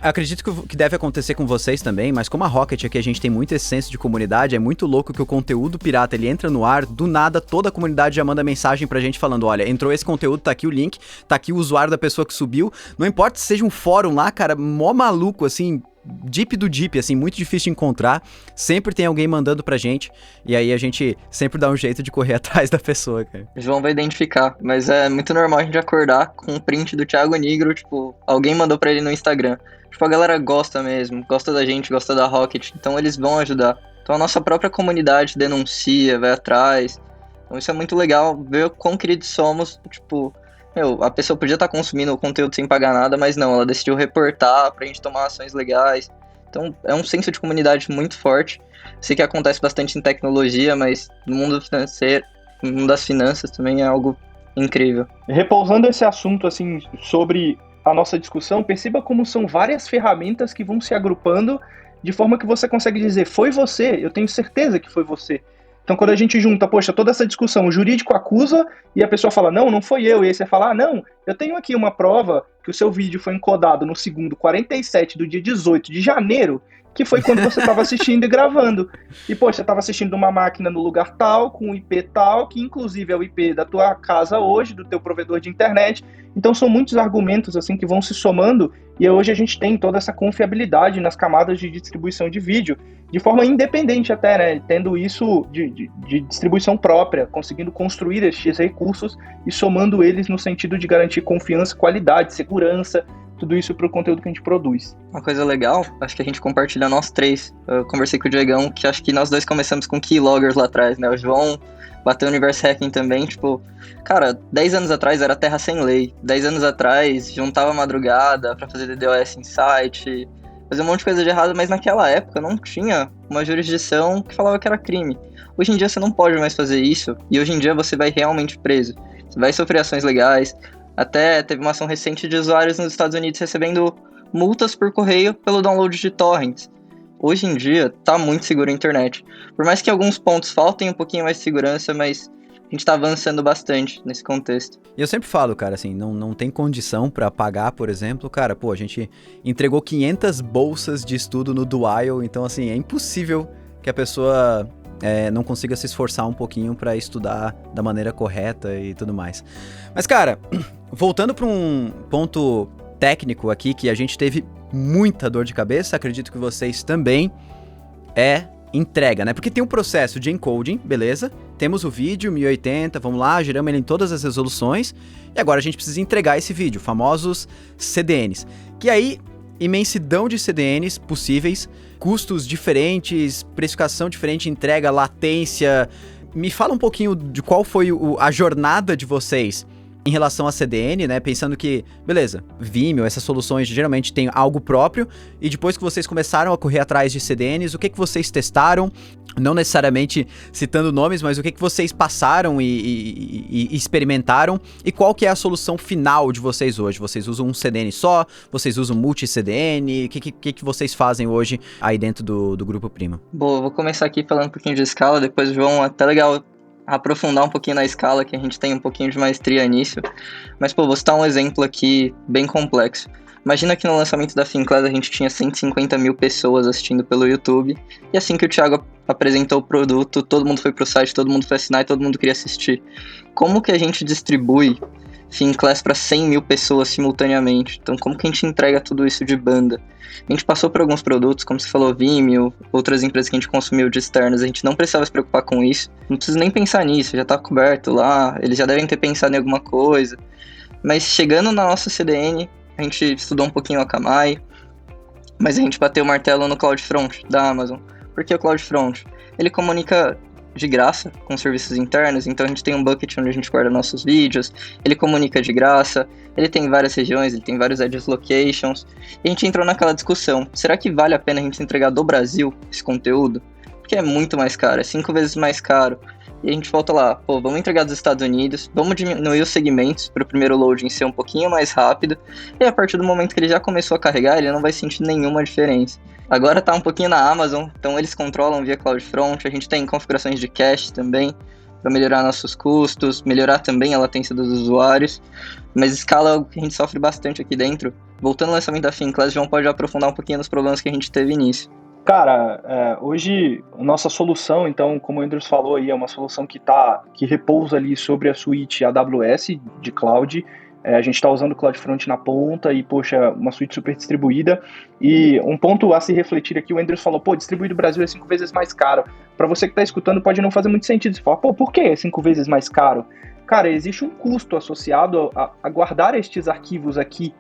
Eu acredito que deve acontecer com vocês também, mas como a Rocket aqui a gente tem muito esse senso de comunidade, é muito louco que o conteúdo pirata, ele entra no ar, do nada toda a comunidade já manda mensagem pra gente falando, olha, entrou esse conteúdo, tá aqui o link, tá aqui o usuário da pessoa que subiu, não importa se seja um fórum lá, cara, mó maluco, assim, deep do deep, assim, muito difícil de encontrar, sempre tem alguém mandando pra gente, e aí a gente sempre dá um jeito de correr atrás da pessoa, cara. O João vai identificar, mas é muito normal a gente acordar com um print do Thiago Nigro, tipo, alguém mandou pra ele no Instagram. Tipo, a galera gosta mesmo, gosta da gente, gosta da Rocket, então eles vão ajudar. Então a nossa própria comunidade denuncia, vai atrás. Então isso é muito legal, ver o quão queridos somos, tipo... a pessoa podia estar consumindo o conteúdo sem pagar nada, mas não, ela decidiu reportar pra gente tomar ações legais. Então é um senso de comunidade muito forte. Sei que acontece bastante em tecnologia, mas no mundo financeiro, no mundo das finanças também é algo incrível. Repousando esse assunto, assim, sobre a nossa discussão, perceba como são várias ferramentas que vão se agrupando de forma que você consegue dizer, foi você, eu tenho certeza que foi você. Então, quando a gente junta, poxa, toda essa discussão, o jurídico acusa e a pessoa fala, não foi eu. E aí você fala, não, eu tenho aqui uma prova que o seu vídeo foi encodado no segundo 47 do dia 18 de janeiro, que foi quando você estava assistindo e gravando. E, poxa, você estava assistindo uma máquina no lugar tal, com um IP tal, que inclusive é o IP da tua casa hoje, do teu provedor de internet. Então, são muitos argumentos, assim, que vão se somando, e hoje a gente tem toda essa confiabilidade nas camadas de distribuição de vídeo, de forma independente até, né? Tendo isso de distribuição própria, conseguindo construir estes recursos e somando eles no sentido de garantir confiança, qualidade, segurança, tudo isso para o conteúdo que a gente produz. Uma coisa legal, acho que a gente compartilha nós três. Eu conversei com o Diegão, que acho que nós dois começamos com Keyloggers lá atrás, né? O João bateu no Universe Hacking também, tipo... Cara, 10 anos atrás era terra sem lei. 10 anos atrás juntava madrugada pra fazer DDoS em site, fazer um monte de coisa de errado, mas naquela época não tinha uma jurisdição que falava que era crime. Hoje em dia você não pode mais fazer isso, e hoje em dia você vai realmente preso. Você vai sofrer ações legais. Até teve uma ação recente de usuários nos Estados Unidos recebendo multas por correio pelo download de torrents. Hoje em dia, tá muito seguro a internet. Por mais que alguns pontos faltem um pouquinho mais de segurança, mas a gente tá avançando bastante nesse contexto. E eu sempre falo, cara, assim, não tem condição pra pagar, por exemplo. Cara, pô, a gente entregou 500 bolsas de estudo no Dual, então, assim, é impossível que a pessoa... não consiga se esforçar um pouquinho pra estudar da maneira correta e tudo mais. Mas, cara, voltando pra um ponto técnico aqui, que a gente teve muita dor de cabeça, acredito que vocês também, é entrega, né? Porque tem um processo de encoding, beleza? Temos o vídeo, 1080, vamos lá, geramos ele em todas as resoluções, e agora a gente precisa entregar esse vídeo, famosos CDNs. Que aí, imensidão de CDNs possíveis, custos diferentes, precificação diferente, entrega, latência. Me fala um pouquinho de qual foi a jornada de vocês em relação a CDN, né? Pensando que, beleza, Vimeo, essas soluções geralmente têm algo próprio, e depois que vocês começaram a correr atrás de CDNs, o que vocês testaram? Não necessariamente citando nomes, mas o que vocês passaram e experimentaram, e qual que é a solução final de vocês hoje? Vocês usam um CDN só? Vocês usam multi-CDN? O que vocês fazem hoje aí dentro do Grupo Primo? Bom, eu vou começar aqui falando um pouquinho de escala, depois o João, até legal aprofundar um pouquinho na escala, que a gente tem um pouquinho de maestria nisso. Mas, pô, vou citar um exemplo aqui bem complexo. Imagina que no lançamento da Finclass a gente tinha 150 mil pessoas assistindo pelo YouTube, e assim que o Thiago apresentou o produto, todo mundo foi pro site, todo mundo foi assinar e todo mundo queria assistir. Como que a gente distribui Finclass para 100 mil pessoas simultaneamente? Então, como que a gente entrega tudo isso de banda? A gente passou por alguns produtos, como você falou, Vimeo, outras empresas que a gente consumiu de externas, a gente não precisava se preocupar com isso. Não precisa nem pensar nisso, já tá coberto lá, eles já devem ter pensado em alguma coisa. Mas chegando na nossa CDN, a gente estudou um pouquinho a Akamai, mas a gente bateu o martelo no CloudFront da Amazon. Por que o CloudFront? Ele comunica de graça com serviços internos, então a gente tem um bucket onde a gente guarda nossos vídeos, ele comunica de graça, ele tem várias regiões, ele tem vários edge locations, e a gente entrou naquela discussão, será que vale a pena a gente entregar do Brasil esse conteúdo? Porque é muito mais caro, é 5 vezes mais caro, e a gente volta lá, pô, vamos entregar dos Estados Unidos, vamos diminuir os segmentos para o primeiro loading ser um pouquinho mais rápido, e a partir do momento que ele já começou a carregar, ele não vai sentir nenhuma diferença. Agora tá um pouquinho na Amazon, então eles controlam via CloudFront, a gente tem configurações de cache também, para melhorar nossos custos, melhorar também a latência dos usuários, mas escala é algo que a gente sofre bastante aqui dentro. Voltando ao lançamento da Finclass, João pode aprofundar um pouquinho nos problemas que a gente teve nisso. Cara, hoje a nossa solução, então, como o Andrews falou aí, é uma solução que repousa ali sobre a suíte AWS de cloud. A gente está usando o CloudFront na ponta e, poxa, uma suíte super distribuída. E um ponto a se refletir aqui, o Andrews falou, pô, distribuir do Brasil é 5 vezes mais caro. Para você que está escutando, pode não fazer muito sentido. Você fala, pô, por que é 5 vezes mais caro? Cara, existe um custo associado a guardar estes arquivos aqui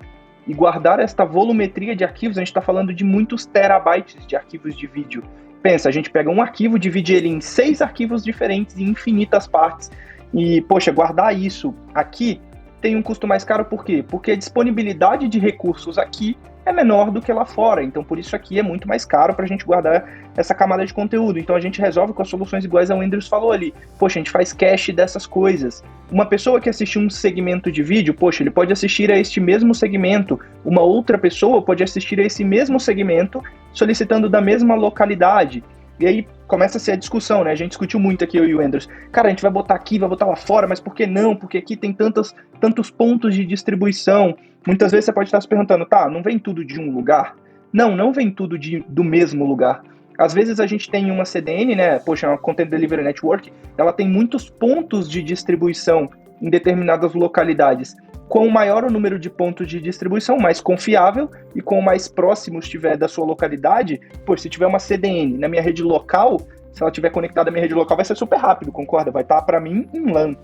e guardar esta volumetria de arquivos. A gente está falando de muitos terabytes de arquivos de vídeo. Pensa, a gente pega um arquivo, divide ele em 6 arquivos diferentes em infinitas partes. E, poxa, guardar isso aqui tem um custo mais caro, por quê? Porque a disponibilidade de recursos aqui é menor do que lá fora. Então, por isso aqui é muito mais caro para a gente guardar essa camada de conteúdo. Então, a gente resolve com as soluções iguais ao Andrews falou ali. Poxa, a gente faz cache dessas coisas. Uma pessoa que assistiu um segmento de vídeo, poxa, ele pode assistir a este mesmo segmento. Uma outra pessoa pode assistir a esse mesmo segmento, solicitando da mesma localidade. E aí começa a ser a discussão, né? A gente discutiu muito aqui, eu e o Andrews. Cara, a gente vai botar aqui, vai botar lá fora, mas por que não? Porque aqui tem tantos pontos de distribuição. Muitas vezes você pode estar se perguntando, tá, não vem tudo de um lugar? Não vem tudo do mesmo lugar. Às vezes a gente tem uma CDN, né? Poxa, uma Content Delivery Network, ela tem muitos pontos de distribuição em determinadas localidades. Quanto maior o número de pontos de distribuição, mais confiável, e quanto mais próximo estiver da sua localidade, se tiver uma CDN na minha rede local, se ela estiver conectada à minha rede local, vai ser super rápido, concorda? Vai estar, para mim, em LAN.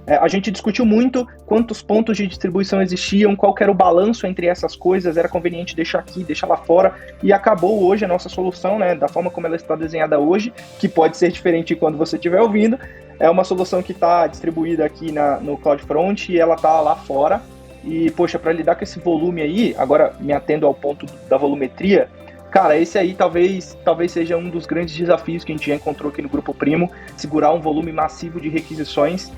A gente discutiu muito quantos pontos de distribuição existiam, qual que era o balanço entre essas coisas, era conveniente deixar aqui, deixar lá fora, e acabou hoje a nossa solução, né, da forma como ela está desenhada hoje, que pode ser diferente quando você estiver ouvindo. É uma solução que está distribuída aqui no CloudFront e ela está lá fora. E, poxa, para lidar com esse volume aí, agora me atendo ao ponto da volumetria, cara, esse aí talvez seja um dos grandes desafios que a gente já encontrou aqui no Grupo Primo, segurar um volume massivo de requisições.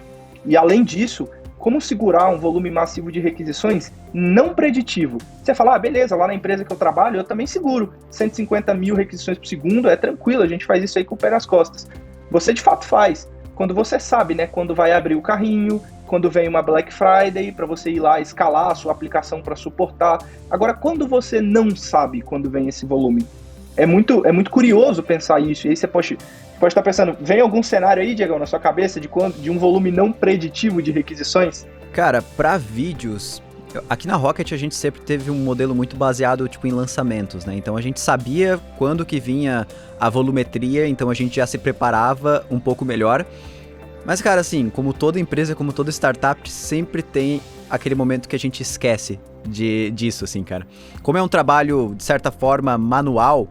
E, além disso, como segurar um volume massivo de requisições não preditivo? Você fala, beleza, lá na empresa que eu trabalho, eu também seguro 150 mil requisições por segundo, é tranquilo, a gente faz isso aí com o pé nas costas. Você, de fato, faz. Quando você sabe, né, quando vai abrir o carrinho, quando vem uma Black Friday, para você ir lá escalar a sua aplicação para suportar. Agora, quando você não sabe quando vem esse volume? É muito curioso pensar isso. E aí você pode estar pensando, vem algum cenário aí, Diego, na sua cabeça de um volume não preditivo de requisições? Cara, para vídeos, aqui na Rocket a gente sempre teve um modelo muito baseado em lançamentos, né? Então a gente sabia quando que vinha a volumetria, então a gente já se preparava um pouco melhor. Mas, cara, assim, como toda empresa, como toda startup, sempre tem aquele momento que a gente esquece disso, assim, cara. Como é um trabalho, de certa forma, manual,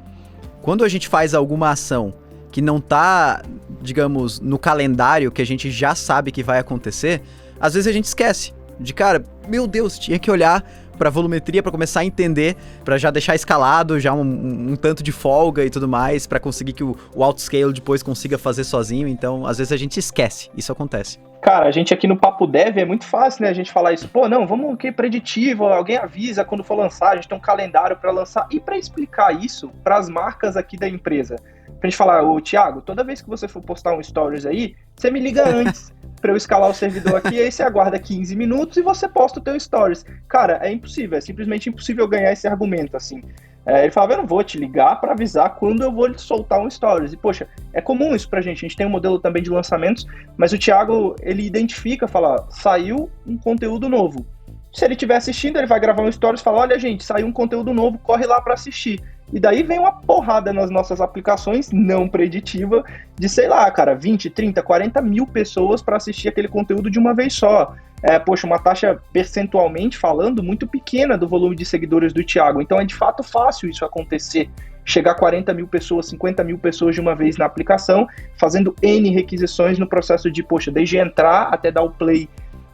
quando a gente faz alguma ação que não tá, digamos, no calendário que a gente já sabe que vai acontecer, às vezes a gente esquece de, cara, meu Deus, tinha que olhar pra volumetria, pra começar a entender, pra já deixar escalado, já um tanto de folga e tudo mais, pra conseguir que o autoscale depois consiga fazer sozinho. Então, às vezes a gente esquece, isso acontece. Cara, a gente aqui no Papo Dev é muito fácil, né, a gente falar isso. Não, vamos que preditivo, alguém avisa quando for lançar, a gente tem um calendário pra lançar. E pra explicar isso pras marcas aqui da empresa, pra gente falar, Thiago, toda vez que você for postar um stories aí, você me liga antes pra eu escalar o servidor aqui, aí você aguarda 15 minutos e você posta o teu stories. Cara, é impossível, é simplesmente impossível ganhar esse argumento, assim. Ele falava, eu não vou te ligar para avisar quando eu vou soltar um stories. E, poxa, é comum isso pra gente. A gente tem um modelo também de lançamentos, mas o Thiago, ele identifica, fala, saiu um conteúdo novo. Se ele estiver assistindo, ele vai gravar um stories e fala, olha, gente, saiu um conteúdo novo, corre lá para assistir. E daí vem uma porrada nas nossas aplicações não preditiva de, sei lá, cara, 20, 30, 40 mil pessoas para assistir aquele conteúdo de uma vez só. Poxa, uma taxa percentualmente falando muito pequena do volume de seguidores do Thiago. Então é de fato fácil isso acontecer. Chegar a 40 mil pessoas, 50 mil pessoas de uma vez na aplicação, fazendo N requisições no processo de, poxa, desde entrar até dar o play.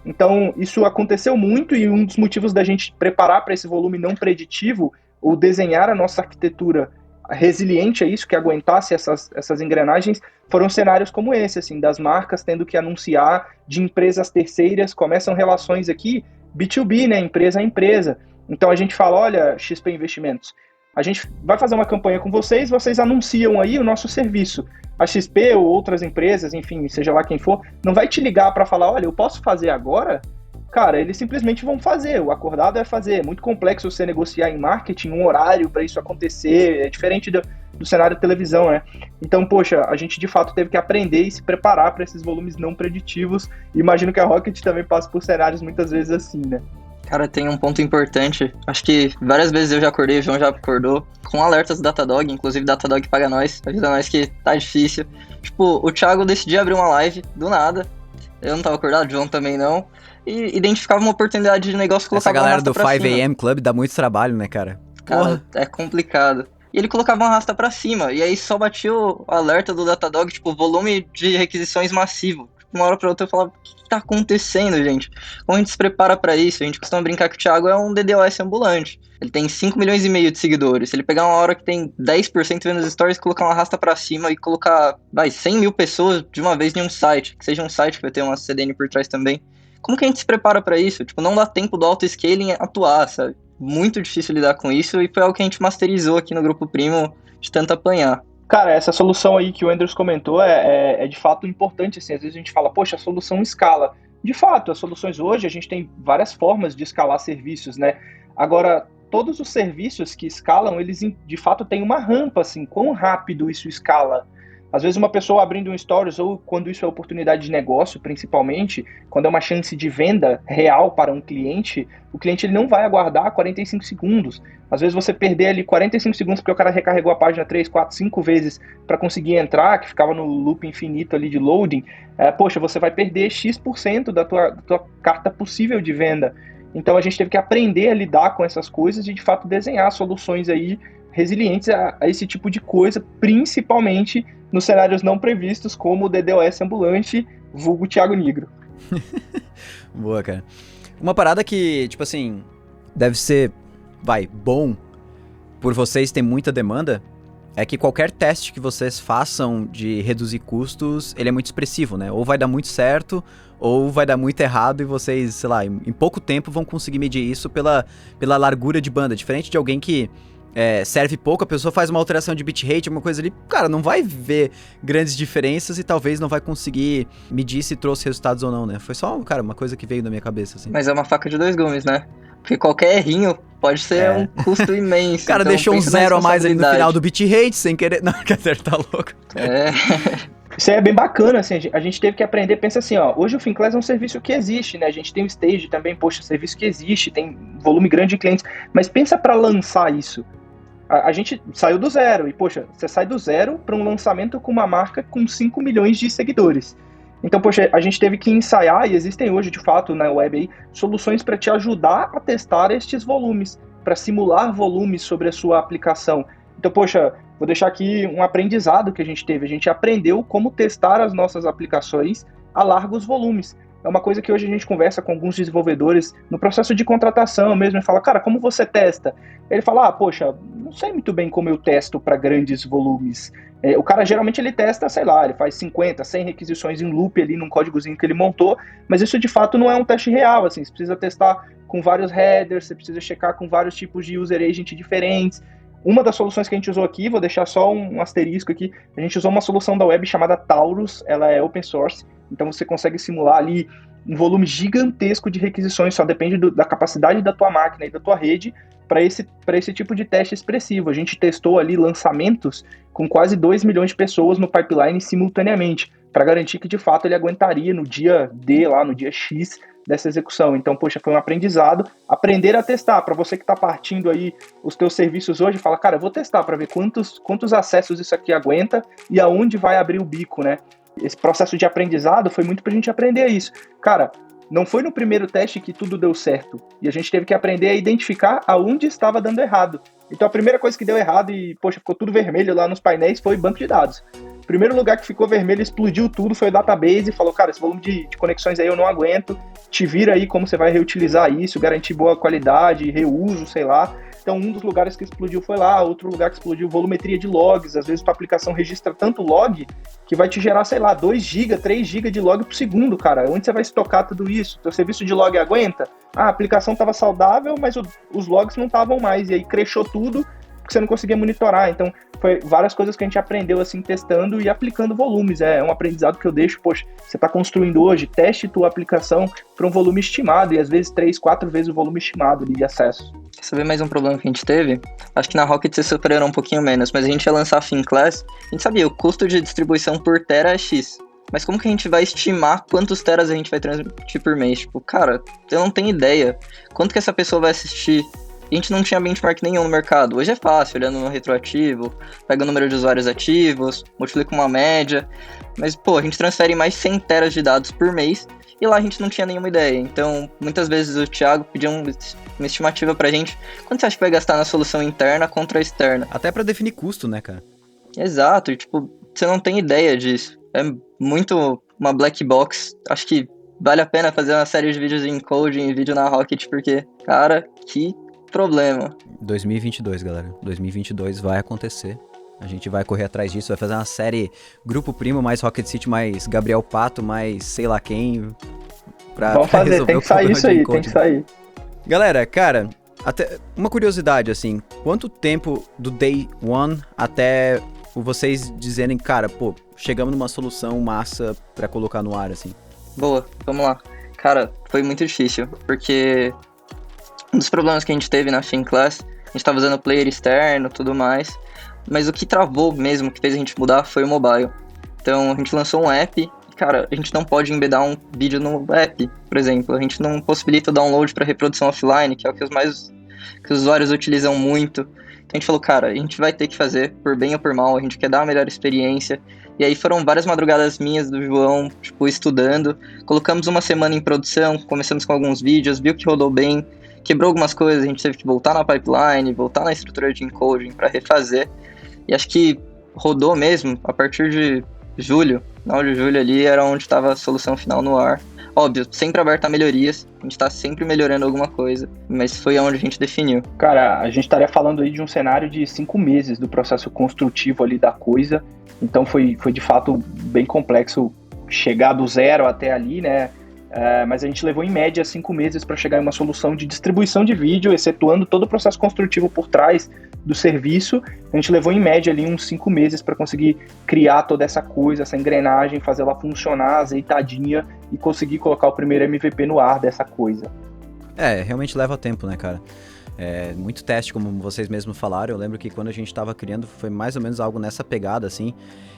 Então isso aconteceu muito e um dos motivos da gente preparar para esse volume não preditivo ou desenhar a nossa arquitetura resiliente a isso, que aguentasse essas engrenagens, foram cenários como esse, assim, das marcas tendo que anunciar, de empresas terceiras, começam relações aqui, B2B, né, empresa a empresa. Então a gente fala, olha, XP Investimentos, a gente vai fazer uma campanha com vocês anunciam aí o nosso serviço. A XP ou outras empresas, enfim, seja lá quem for, não vai te ligar para falar, olha, eu posso fazer agora? Cara, eles simplesmente vão fazer, o acordado é fazer. É muito complexo você negociar em marketing um horário para isso acontecer, é diferente do cenário de televisão, né? Então, poxa, a gente de fato teve que aprender e se preparar para esses volumes não preditivos. Imagino que a Rocket também passa por cenários muitas vezes assim, né? Cara, tem um ponto importante. Acho que várias vezes eu já acordei, o João já acordou, com alertas do Datadog, inclusive Datadog paga nós, avisa nós que tá difícil. Tipo, o Thiago decidiu abrir uma live do nada, eu não tava acordado, o João também não, e identificava uma oportunidade de negócio, colocava essa galera uma rasta do 5am Club dá muito trabalho, né, cara? Cara, é complicado. E ele colocava uma rasta pra cima, e aí só batia o alerta do Datadog, tipo, volume de requisições massivo. uma hora pra outra eu falava, o que tá acontecendo, gente? Como a gente se prepara pra isso? A gente costuma brincar que o Thiago é um DDoS ambulante. Ele tem 5 milhões e meio de seguidores. Se ele pegar uma hora que tem 10% vendo os stories, colocar uma arrasta pra cima e colocar, 100 mil pessoas de uma vez em um site, que seja um site que vai ter uma CDN por trás também. Como que a gente se prepara pra isso? Tipo, não dá tempo do auto-scaling atuar, sabe? Muito difícil lidar com isso e foi algo que a gente masterizou aqui no Grupo Primo de tanto apanhar. Cara, essa solução aí que o Andrews comentou é de fato importante, assim, às vezes a gente fala, poxa, a solução escala. De fato, as soluções hoje, a gente tem várias formas de escalar serviços, né? Agora, todos os serviços que escalam, eles de fato têm uma rampa, assim, quão rápido isso escala. Às vezes uma pessoa abrindo um Stories, ou quando isso é oportunidade de negócio, principalmente, quando é uma chance de venda real para um cliente, o cliente ele não vai aguardar 45 segundos. Às vezes você perder ali 45 segundos porque o cara recarregou a página 3, 4, 5 vezes para conseguir entrar, que ficava no loop infinito ali de loading, poxa, você vai perder X% da tua carta possível de venda. Então a gente teve que aprender a lidar com essas coisas e de fato desenhar soluções aí resilientes a esse tipo de coisa, principalmente nos cenários não previstos, como o DDoS ambulante, vulgo Thiago Nigro. Boa, cara. Uma parada que, tipo assim, deve ser, bom por vocês ter muita demanda, é que qualquer teste que vocês façam de reduzir custos, ele é muito expressivo, né? Ou vai dar muito certo, ou vai dar muito errado e vocês, sei lá, em pouco tempo vão conseguir medir isso pela largura de banda. Diferente de alguém que serve pouco, a pessoa faz uma alteração de bitrate, uma coisa ali, cara, não vai ver grandes diferenças e talvez não vai conseguir medir se trouxe resultados ou não, né? Foi só, cara, uma coisa que veio na minha cabeça, assim. Mas é uma faca de dois gumes, né? Porque qualquer errinho pode ser um custo imenso. O cara então, deixou um zero a mais ali no final do bitrate sem querer. Não, quer dizer, tá louco. Isso aí é bem bacana, assim, a gente teve que aprender, pensa assim, ó, hoje o Finclass é um serviço que existe, né, a gente tem o Stage também, poxa, serviço que existe, tem volume grande de clientes, mas pensa para lançar isso. A gente saiu do zero, e poxa, você sai do zero para um lançamento com uma marca com 5 milhões de seguidores. Então, poxa, a gente teve que ensaiar, e existem hoje, de fato, na web aí, soluções para te ajudar a testar estes volumes, para simular volumes sobre a sua aplicação. Então, poxa, vou deixar aqui um aprendizado que a gente teve. A gente aprendeu como testar as nossas aplicações a largos volumes. É uma coisa que hoje a gente conversa com alguns desenvolvedores no processo de contratação mesmo, e fala, cara, como você testa? Ele fala, poxa, não sei muito bem como eu testo para grandes volumes. O cara geralmente ele testa, sei lá, ele faz 50, 100 requisições em loop ali num códigozinho que ele montou, mas isso de fato não é um teste real, assim, você precisa testar com vários headers, você precisa checar com vários tipos de user agent diferentes. Uma das soluções que a gente usou aqui, vou deixar só um asterisco aqui, a gente usou uma solução da web chamada Taurus, ela é open source, então você consegue simular ali um volume gigantesco de requisições, só depende da capacidade da tua máquina e da tua rede para esse tipo de teste expressivo. A gente testou ali lançamentos com quase 2 milhões de pessoas no pipeline simultaneamente, para garantir que de fato ele aguentaria no dia D, lá no dia X, dessa execução. Então, poxa, foi um aprendizado. Aprender a testar. Para você que está partindo aí os teus serviços hoje, fala, cara, eu vou testar para ver quantos acessos isso aqui aguenta e aonde vai abrir o bico, né? Esse processo de aprendizado foi muito pra gente aprender isso. Cara, não foi no primeiro teste que tudo deu certo. E a gente teve que aprender a identificar aonde estava dando errado. Então a primeira coisa que deu errado e, poxa, ficou tudo vermelho lá nos painéis foi banco de dados. O primeiro lugar que ficou vermelho, explodiu tudo, foi o database e falou, cara, esse volume de conexões aí eu não aguento, te vira aí como você vai reutilizar isso, garantir boa qualidade, reuso, sei lá. Então um dos lugares que explodiu foi lá, outro lugar que explodiu, volumetria de logs, às vezes tua aplicação registra tanto log que vai te gerar, sei lá, 2 GB, 3 GB de log por segundo, cara. Onde você vai estocar tudo isso? Teu serviço de log aguenta? A aplicação estava saudável, mas os logs não estavam mais, e aí crashou tudo, porque você não conseguia monitorar. Então, foi várias coisas que a gente aprendeu assim, testando e aplicando volumes. É um aprendizado que eu deixo, poxa, você está construindo hoje, teste tua aplicação para um volume estimado, e às vezes 3, 4 vezes o volume estimado de acesso. Quer saber mais um problema que a gente teve? Acho que na Rocket você superou um pouquinho menos, mas a gente ia lançar a Finclass, a gente sabia, o custo de distribuição por tera é X. Mas como que a gente vai estimar quantos teras a gente vai transmitir por mês? Tipo, cara, eu não tenho ideia. Quanto que essa pessoa vai assistir? A gente não tinha benchmark nenhum no mercado. Hoje é fácil, olhando no retroativo, pega o número de usuários ativos, multiplica uma média. Mas, pô, a gente transfere mais 100 teras de dados por mês e lá a gente não tinha nenhuma ideia. Então, muitas vezes o Thiago pedia uma estimativa pra gente. Quanto você acha que vai gastar na solução interna contra a externa? Até pra definir custo, né, cara? Exato, e tipo, você não tem ideia disso. É muito uma black box. Acho que vale a pena fazer uma série de vídeos em coding e vídeo na Rocket, porque, cara, que problema. 2022, galera. 2022 vai acontecer. A gente vai correr atrás disso, vai fazer uma série Grupo Primo, mais Rocket City, mais Gabriel Pato, mais sei lá quem. Vamos fazer, tem que sair isso aí, tem que sair. Galera, cara, até uma curiosidade, assim, quanto tempo do day one até vocês dizerem, cara, pô, chegamos numa solução massa pra colocar no ar, assim? Boa, vamos lá. Cara, foi muito difícil, porque um dos problemas que a gente teve na FinClass, a gente tava usando player externo e tudo mais, mas o que travou mesmo, que fez a gente mudar, foi o mobile. Então, a gente lançou um app, e, cara, a gente não pode embedar um vídeo no app, por exemplo. A gente não possibilita o download para reprodução offline, que é o que os usuários utilizam muito. Então, a gente falou, cara, a gente vai ter que fazer, por bem ou por mal, a gente quer dar uma melhor experiência. E aí foram várias madrugadas minhas do João, tipo, estudando. Colocamos uma semana em produção, começamos com alguns vídeos, viu que rodou bem, quebrou algumas coisas, a gente teve que voltar na pipeline, voltar na estrutura de encoding para refazer. E acho que rodou mesmo a partir de julho. Final de julho ali era onde estava a solução final no ar. Óbvio, sempre aberto a melhorias, a gente está sempre melhorando alguma coisa, mas foi onde a gente definiu. Cara, a gente estaria falando aí de um cenário de 5 meses do processo construtivo ali da coisa, então foi de fato bem complexo chegar do zero até ali, né? Mas a gente levou em média 5 meses para chegar em uma solução de distribuição de vídeo, excetuando todo o processo construtivo por trás do serviço. A gente levou em média ali uns 5 meses para conseguir criar toda essa coisa, essa engrenagem, fazer ela funcionar azeitadinha e conseguir colocar o primeiro MVP no ar dessa coisa. Realmente leva tempo, né, cara? Muito teste, como vocês mesmos falaram. Eu lembro que quando a gente tava criando foi mais ou menos algo nessa pegada, assim.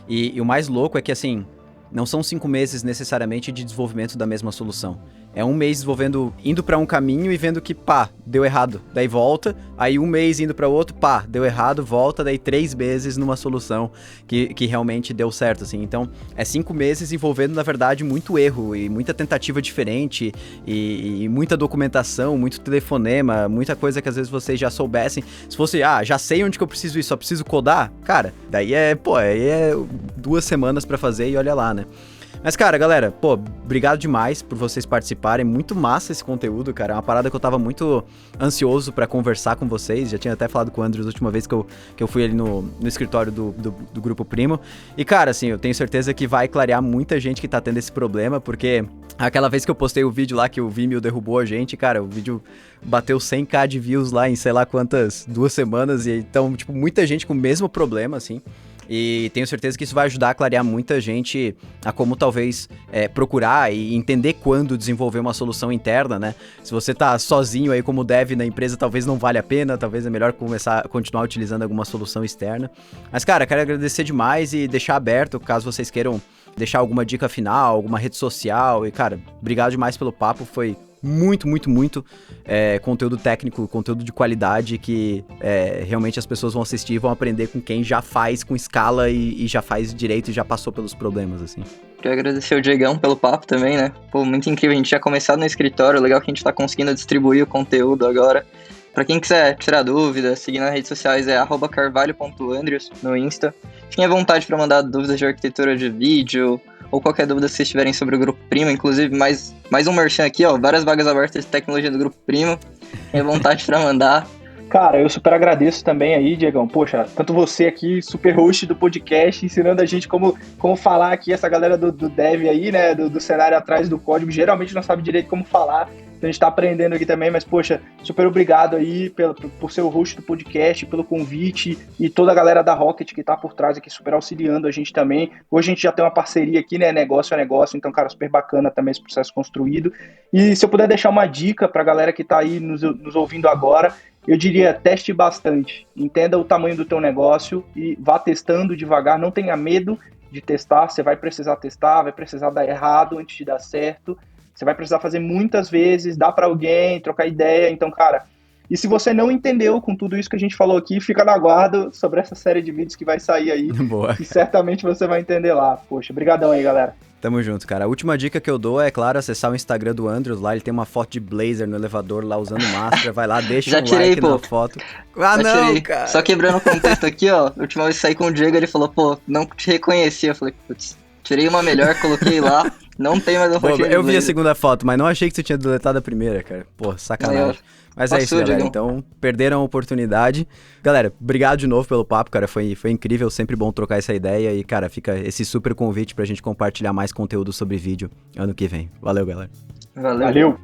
E o mais louco é que, assim, não são 5 meses necessariamente de desenvolvimento da mesma solução. É um mês desenvolvendo, indo pra um caminho e vendo que, pá, deu errado. Daí volta, aí um mês indo pra outro, pá, deu errado, volta, daí 3 meses numa solução que realmente deu certo, assim. Então, 5 meses envolvendo, na verdade, muito erro e muita tentativa diferente e muita documentação, muito telefonema, muita coisa que às vezes vocês já soubessem. Se fosse, já sei onde que eu preciso ir, só preciso codar, cara, daí é 2 semanas pra fazer e olha lá, né? Mas, cara, galera, obrigado demais por vocês participarem. Muito massa esse conteúdo, cara. É uma parada que eu tava muito ansioso pra conversar com vocês. Já tinha até falado com o Andrews a última vez que eu fui ali no escritório do Grupo Primo. E, cara, assim, eu tenho certeza que vai clarear muita gente que tá tendo esse problema, porque aquela vez que eu postei o vídeo lá que o Vimeo derrubou a gente, cara, o vídeo bateu 100k de views lá em sei lá quantas, 2 semanas. E então, tipo, muita gente com o mesmo problema, assim. E tenho certeza que isso vai ajudar a clarear muita gente a como talvez procurar e entender quando desenvolver uma solução interna, né? Se você tá sozinho aí como dev na empresa, talvez não vale a pena, talvez é melhor continuar utilizando alguma solução externa. Mas, cara, quero agradecer demais e deixar aberto, caso vocês queiram deixar alguma dica final, alguma rede social. E, cara, obrigado demais pelo papo, foi muito conteúdo técnico, conteúdo de qualidade que realmente as pessoas vão assistir e vão aprender com quem já faz com escala e já faz direito e já passou pelos problemas, assim. Queria agradecer o Diegão pelo papo também, né? Muito incrível, a gente tinha começado no escritório, legal que a gente tá conseguindo distribuir o conteúdo agora. Pra quem quiser tirar dúvida, seguir nas redes sociais é @carvalho.andrews no Insta. Fiquem à vontade para mandar dúvidas de arquitetura de vídeo, ou qualquer dúvida que vocês tiverem sobre o Grupo Primo, inclusive mais um merchan aqui, ó, várias vagas abertas de tecnologia do Grupo Primo, fiquem à vontade para mandar. Cara, eu super agradeço também aí, Diegão, poxa, tanto você aqui, super host do podcast, ensinando a gente como falar aqui, essa galera do dev aí, né, do cenário atrás do código, geralmente não sabe direito como falar, então a gente tá aprendendo aqui também, mas poxa, super obrigado aí por ser o host do podcast, pelo convite e toda a galera da Rocket que tá por trás aqui, super auxiliando a gente também. Hoje a gente já tem uma parceria aqui, né, negócio a negócio, então, cara, super bacana também esse processo construído. E se eu puder deixar uma dica pra galera que tá aí nos ouvindo agora, eu diria, teste bastante, entenda o tamanho do teu negócio e vá testando devagar, não tenha medo de testar, você vai precisar testar, vai precisar dar errado antes de dar certo, você vai precisar fazer muitas vezes, dar para alguém, trocar ideia, então, cara, e se você não entendeu com tudo isso que a gente falou aqui, fica no aguardo sobre essa série de vídeos que vai sair aí, Boa. E certamente você vai entender lá. Poxa, brigadão aí, galera. Tamo junto, cara. A última dica que eu dou é, claro, acessar o Instagram do Andrews. Lá ele tem uma foto de blazer no elevador, lá usando máscara. Vai lá, deixa um like na foto. Já tirei. Cara. Só quebrando o contexto aqui, ó. A última vez que saí com o Diego, ele falou, não te reconheci. Eu falei, putz, Tirei uma melhor, coloquei lá. Não tem mais a Pô, fotinha eu do vi a Blazer. segunda foto, mas não achei que você tinha deletado a primeira, cara. Pô, sacanagem. Mas é isso, Passou, galera. Diegão. Então, perderam a oportunidade. Galera, obrigado de novo pelo papo, cara. Foi incrível, sempre bom trocar essa ideia. E, cara, fica esse super convite pra gente compartilhar mais conteúdo sobre vídeo ano que vem. Valeu, galera. Valeu. Valeu!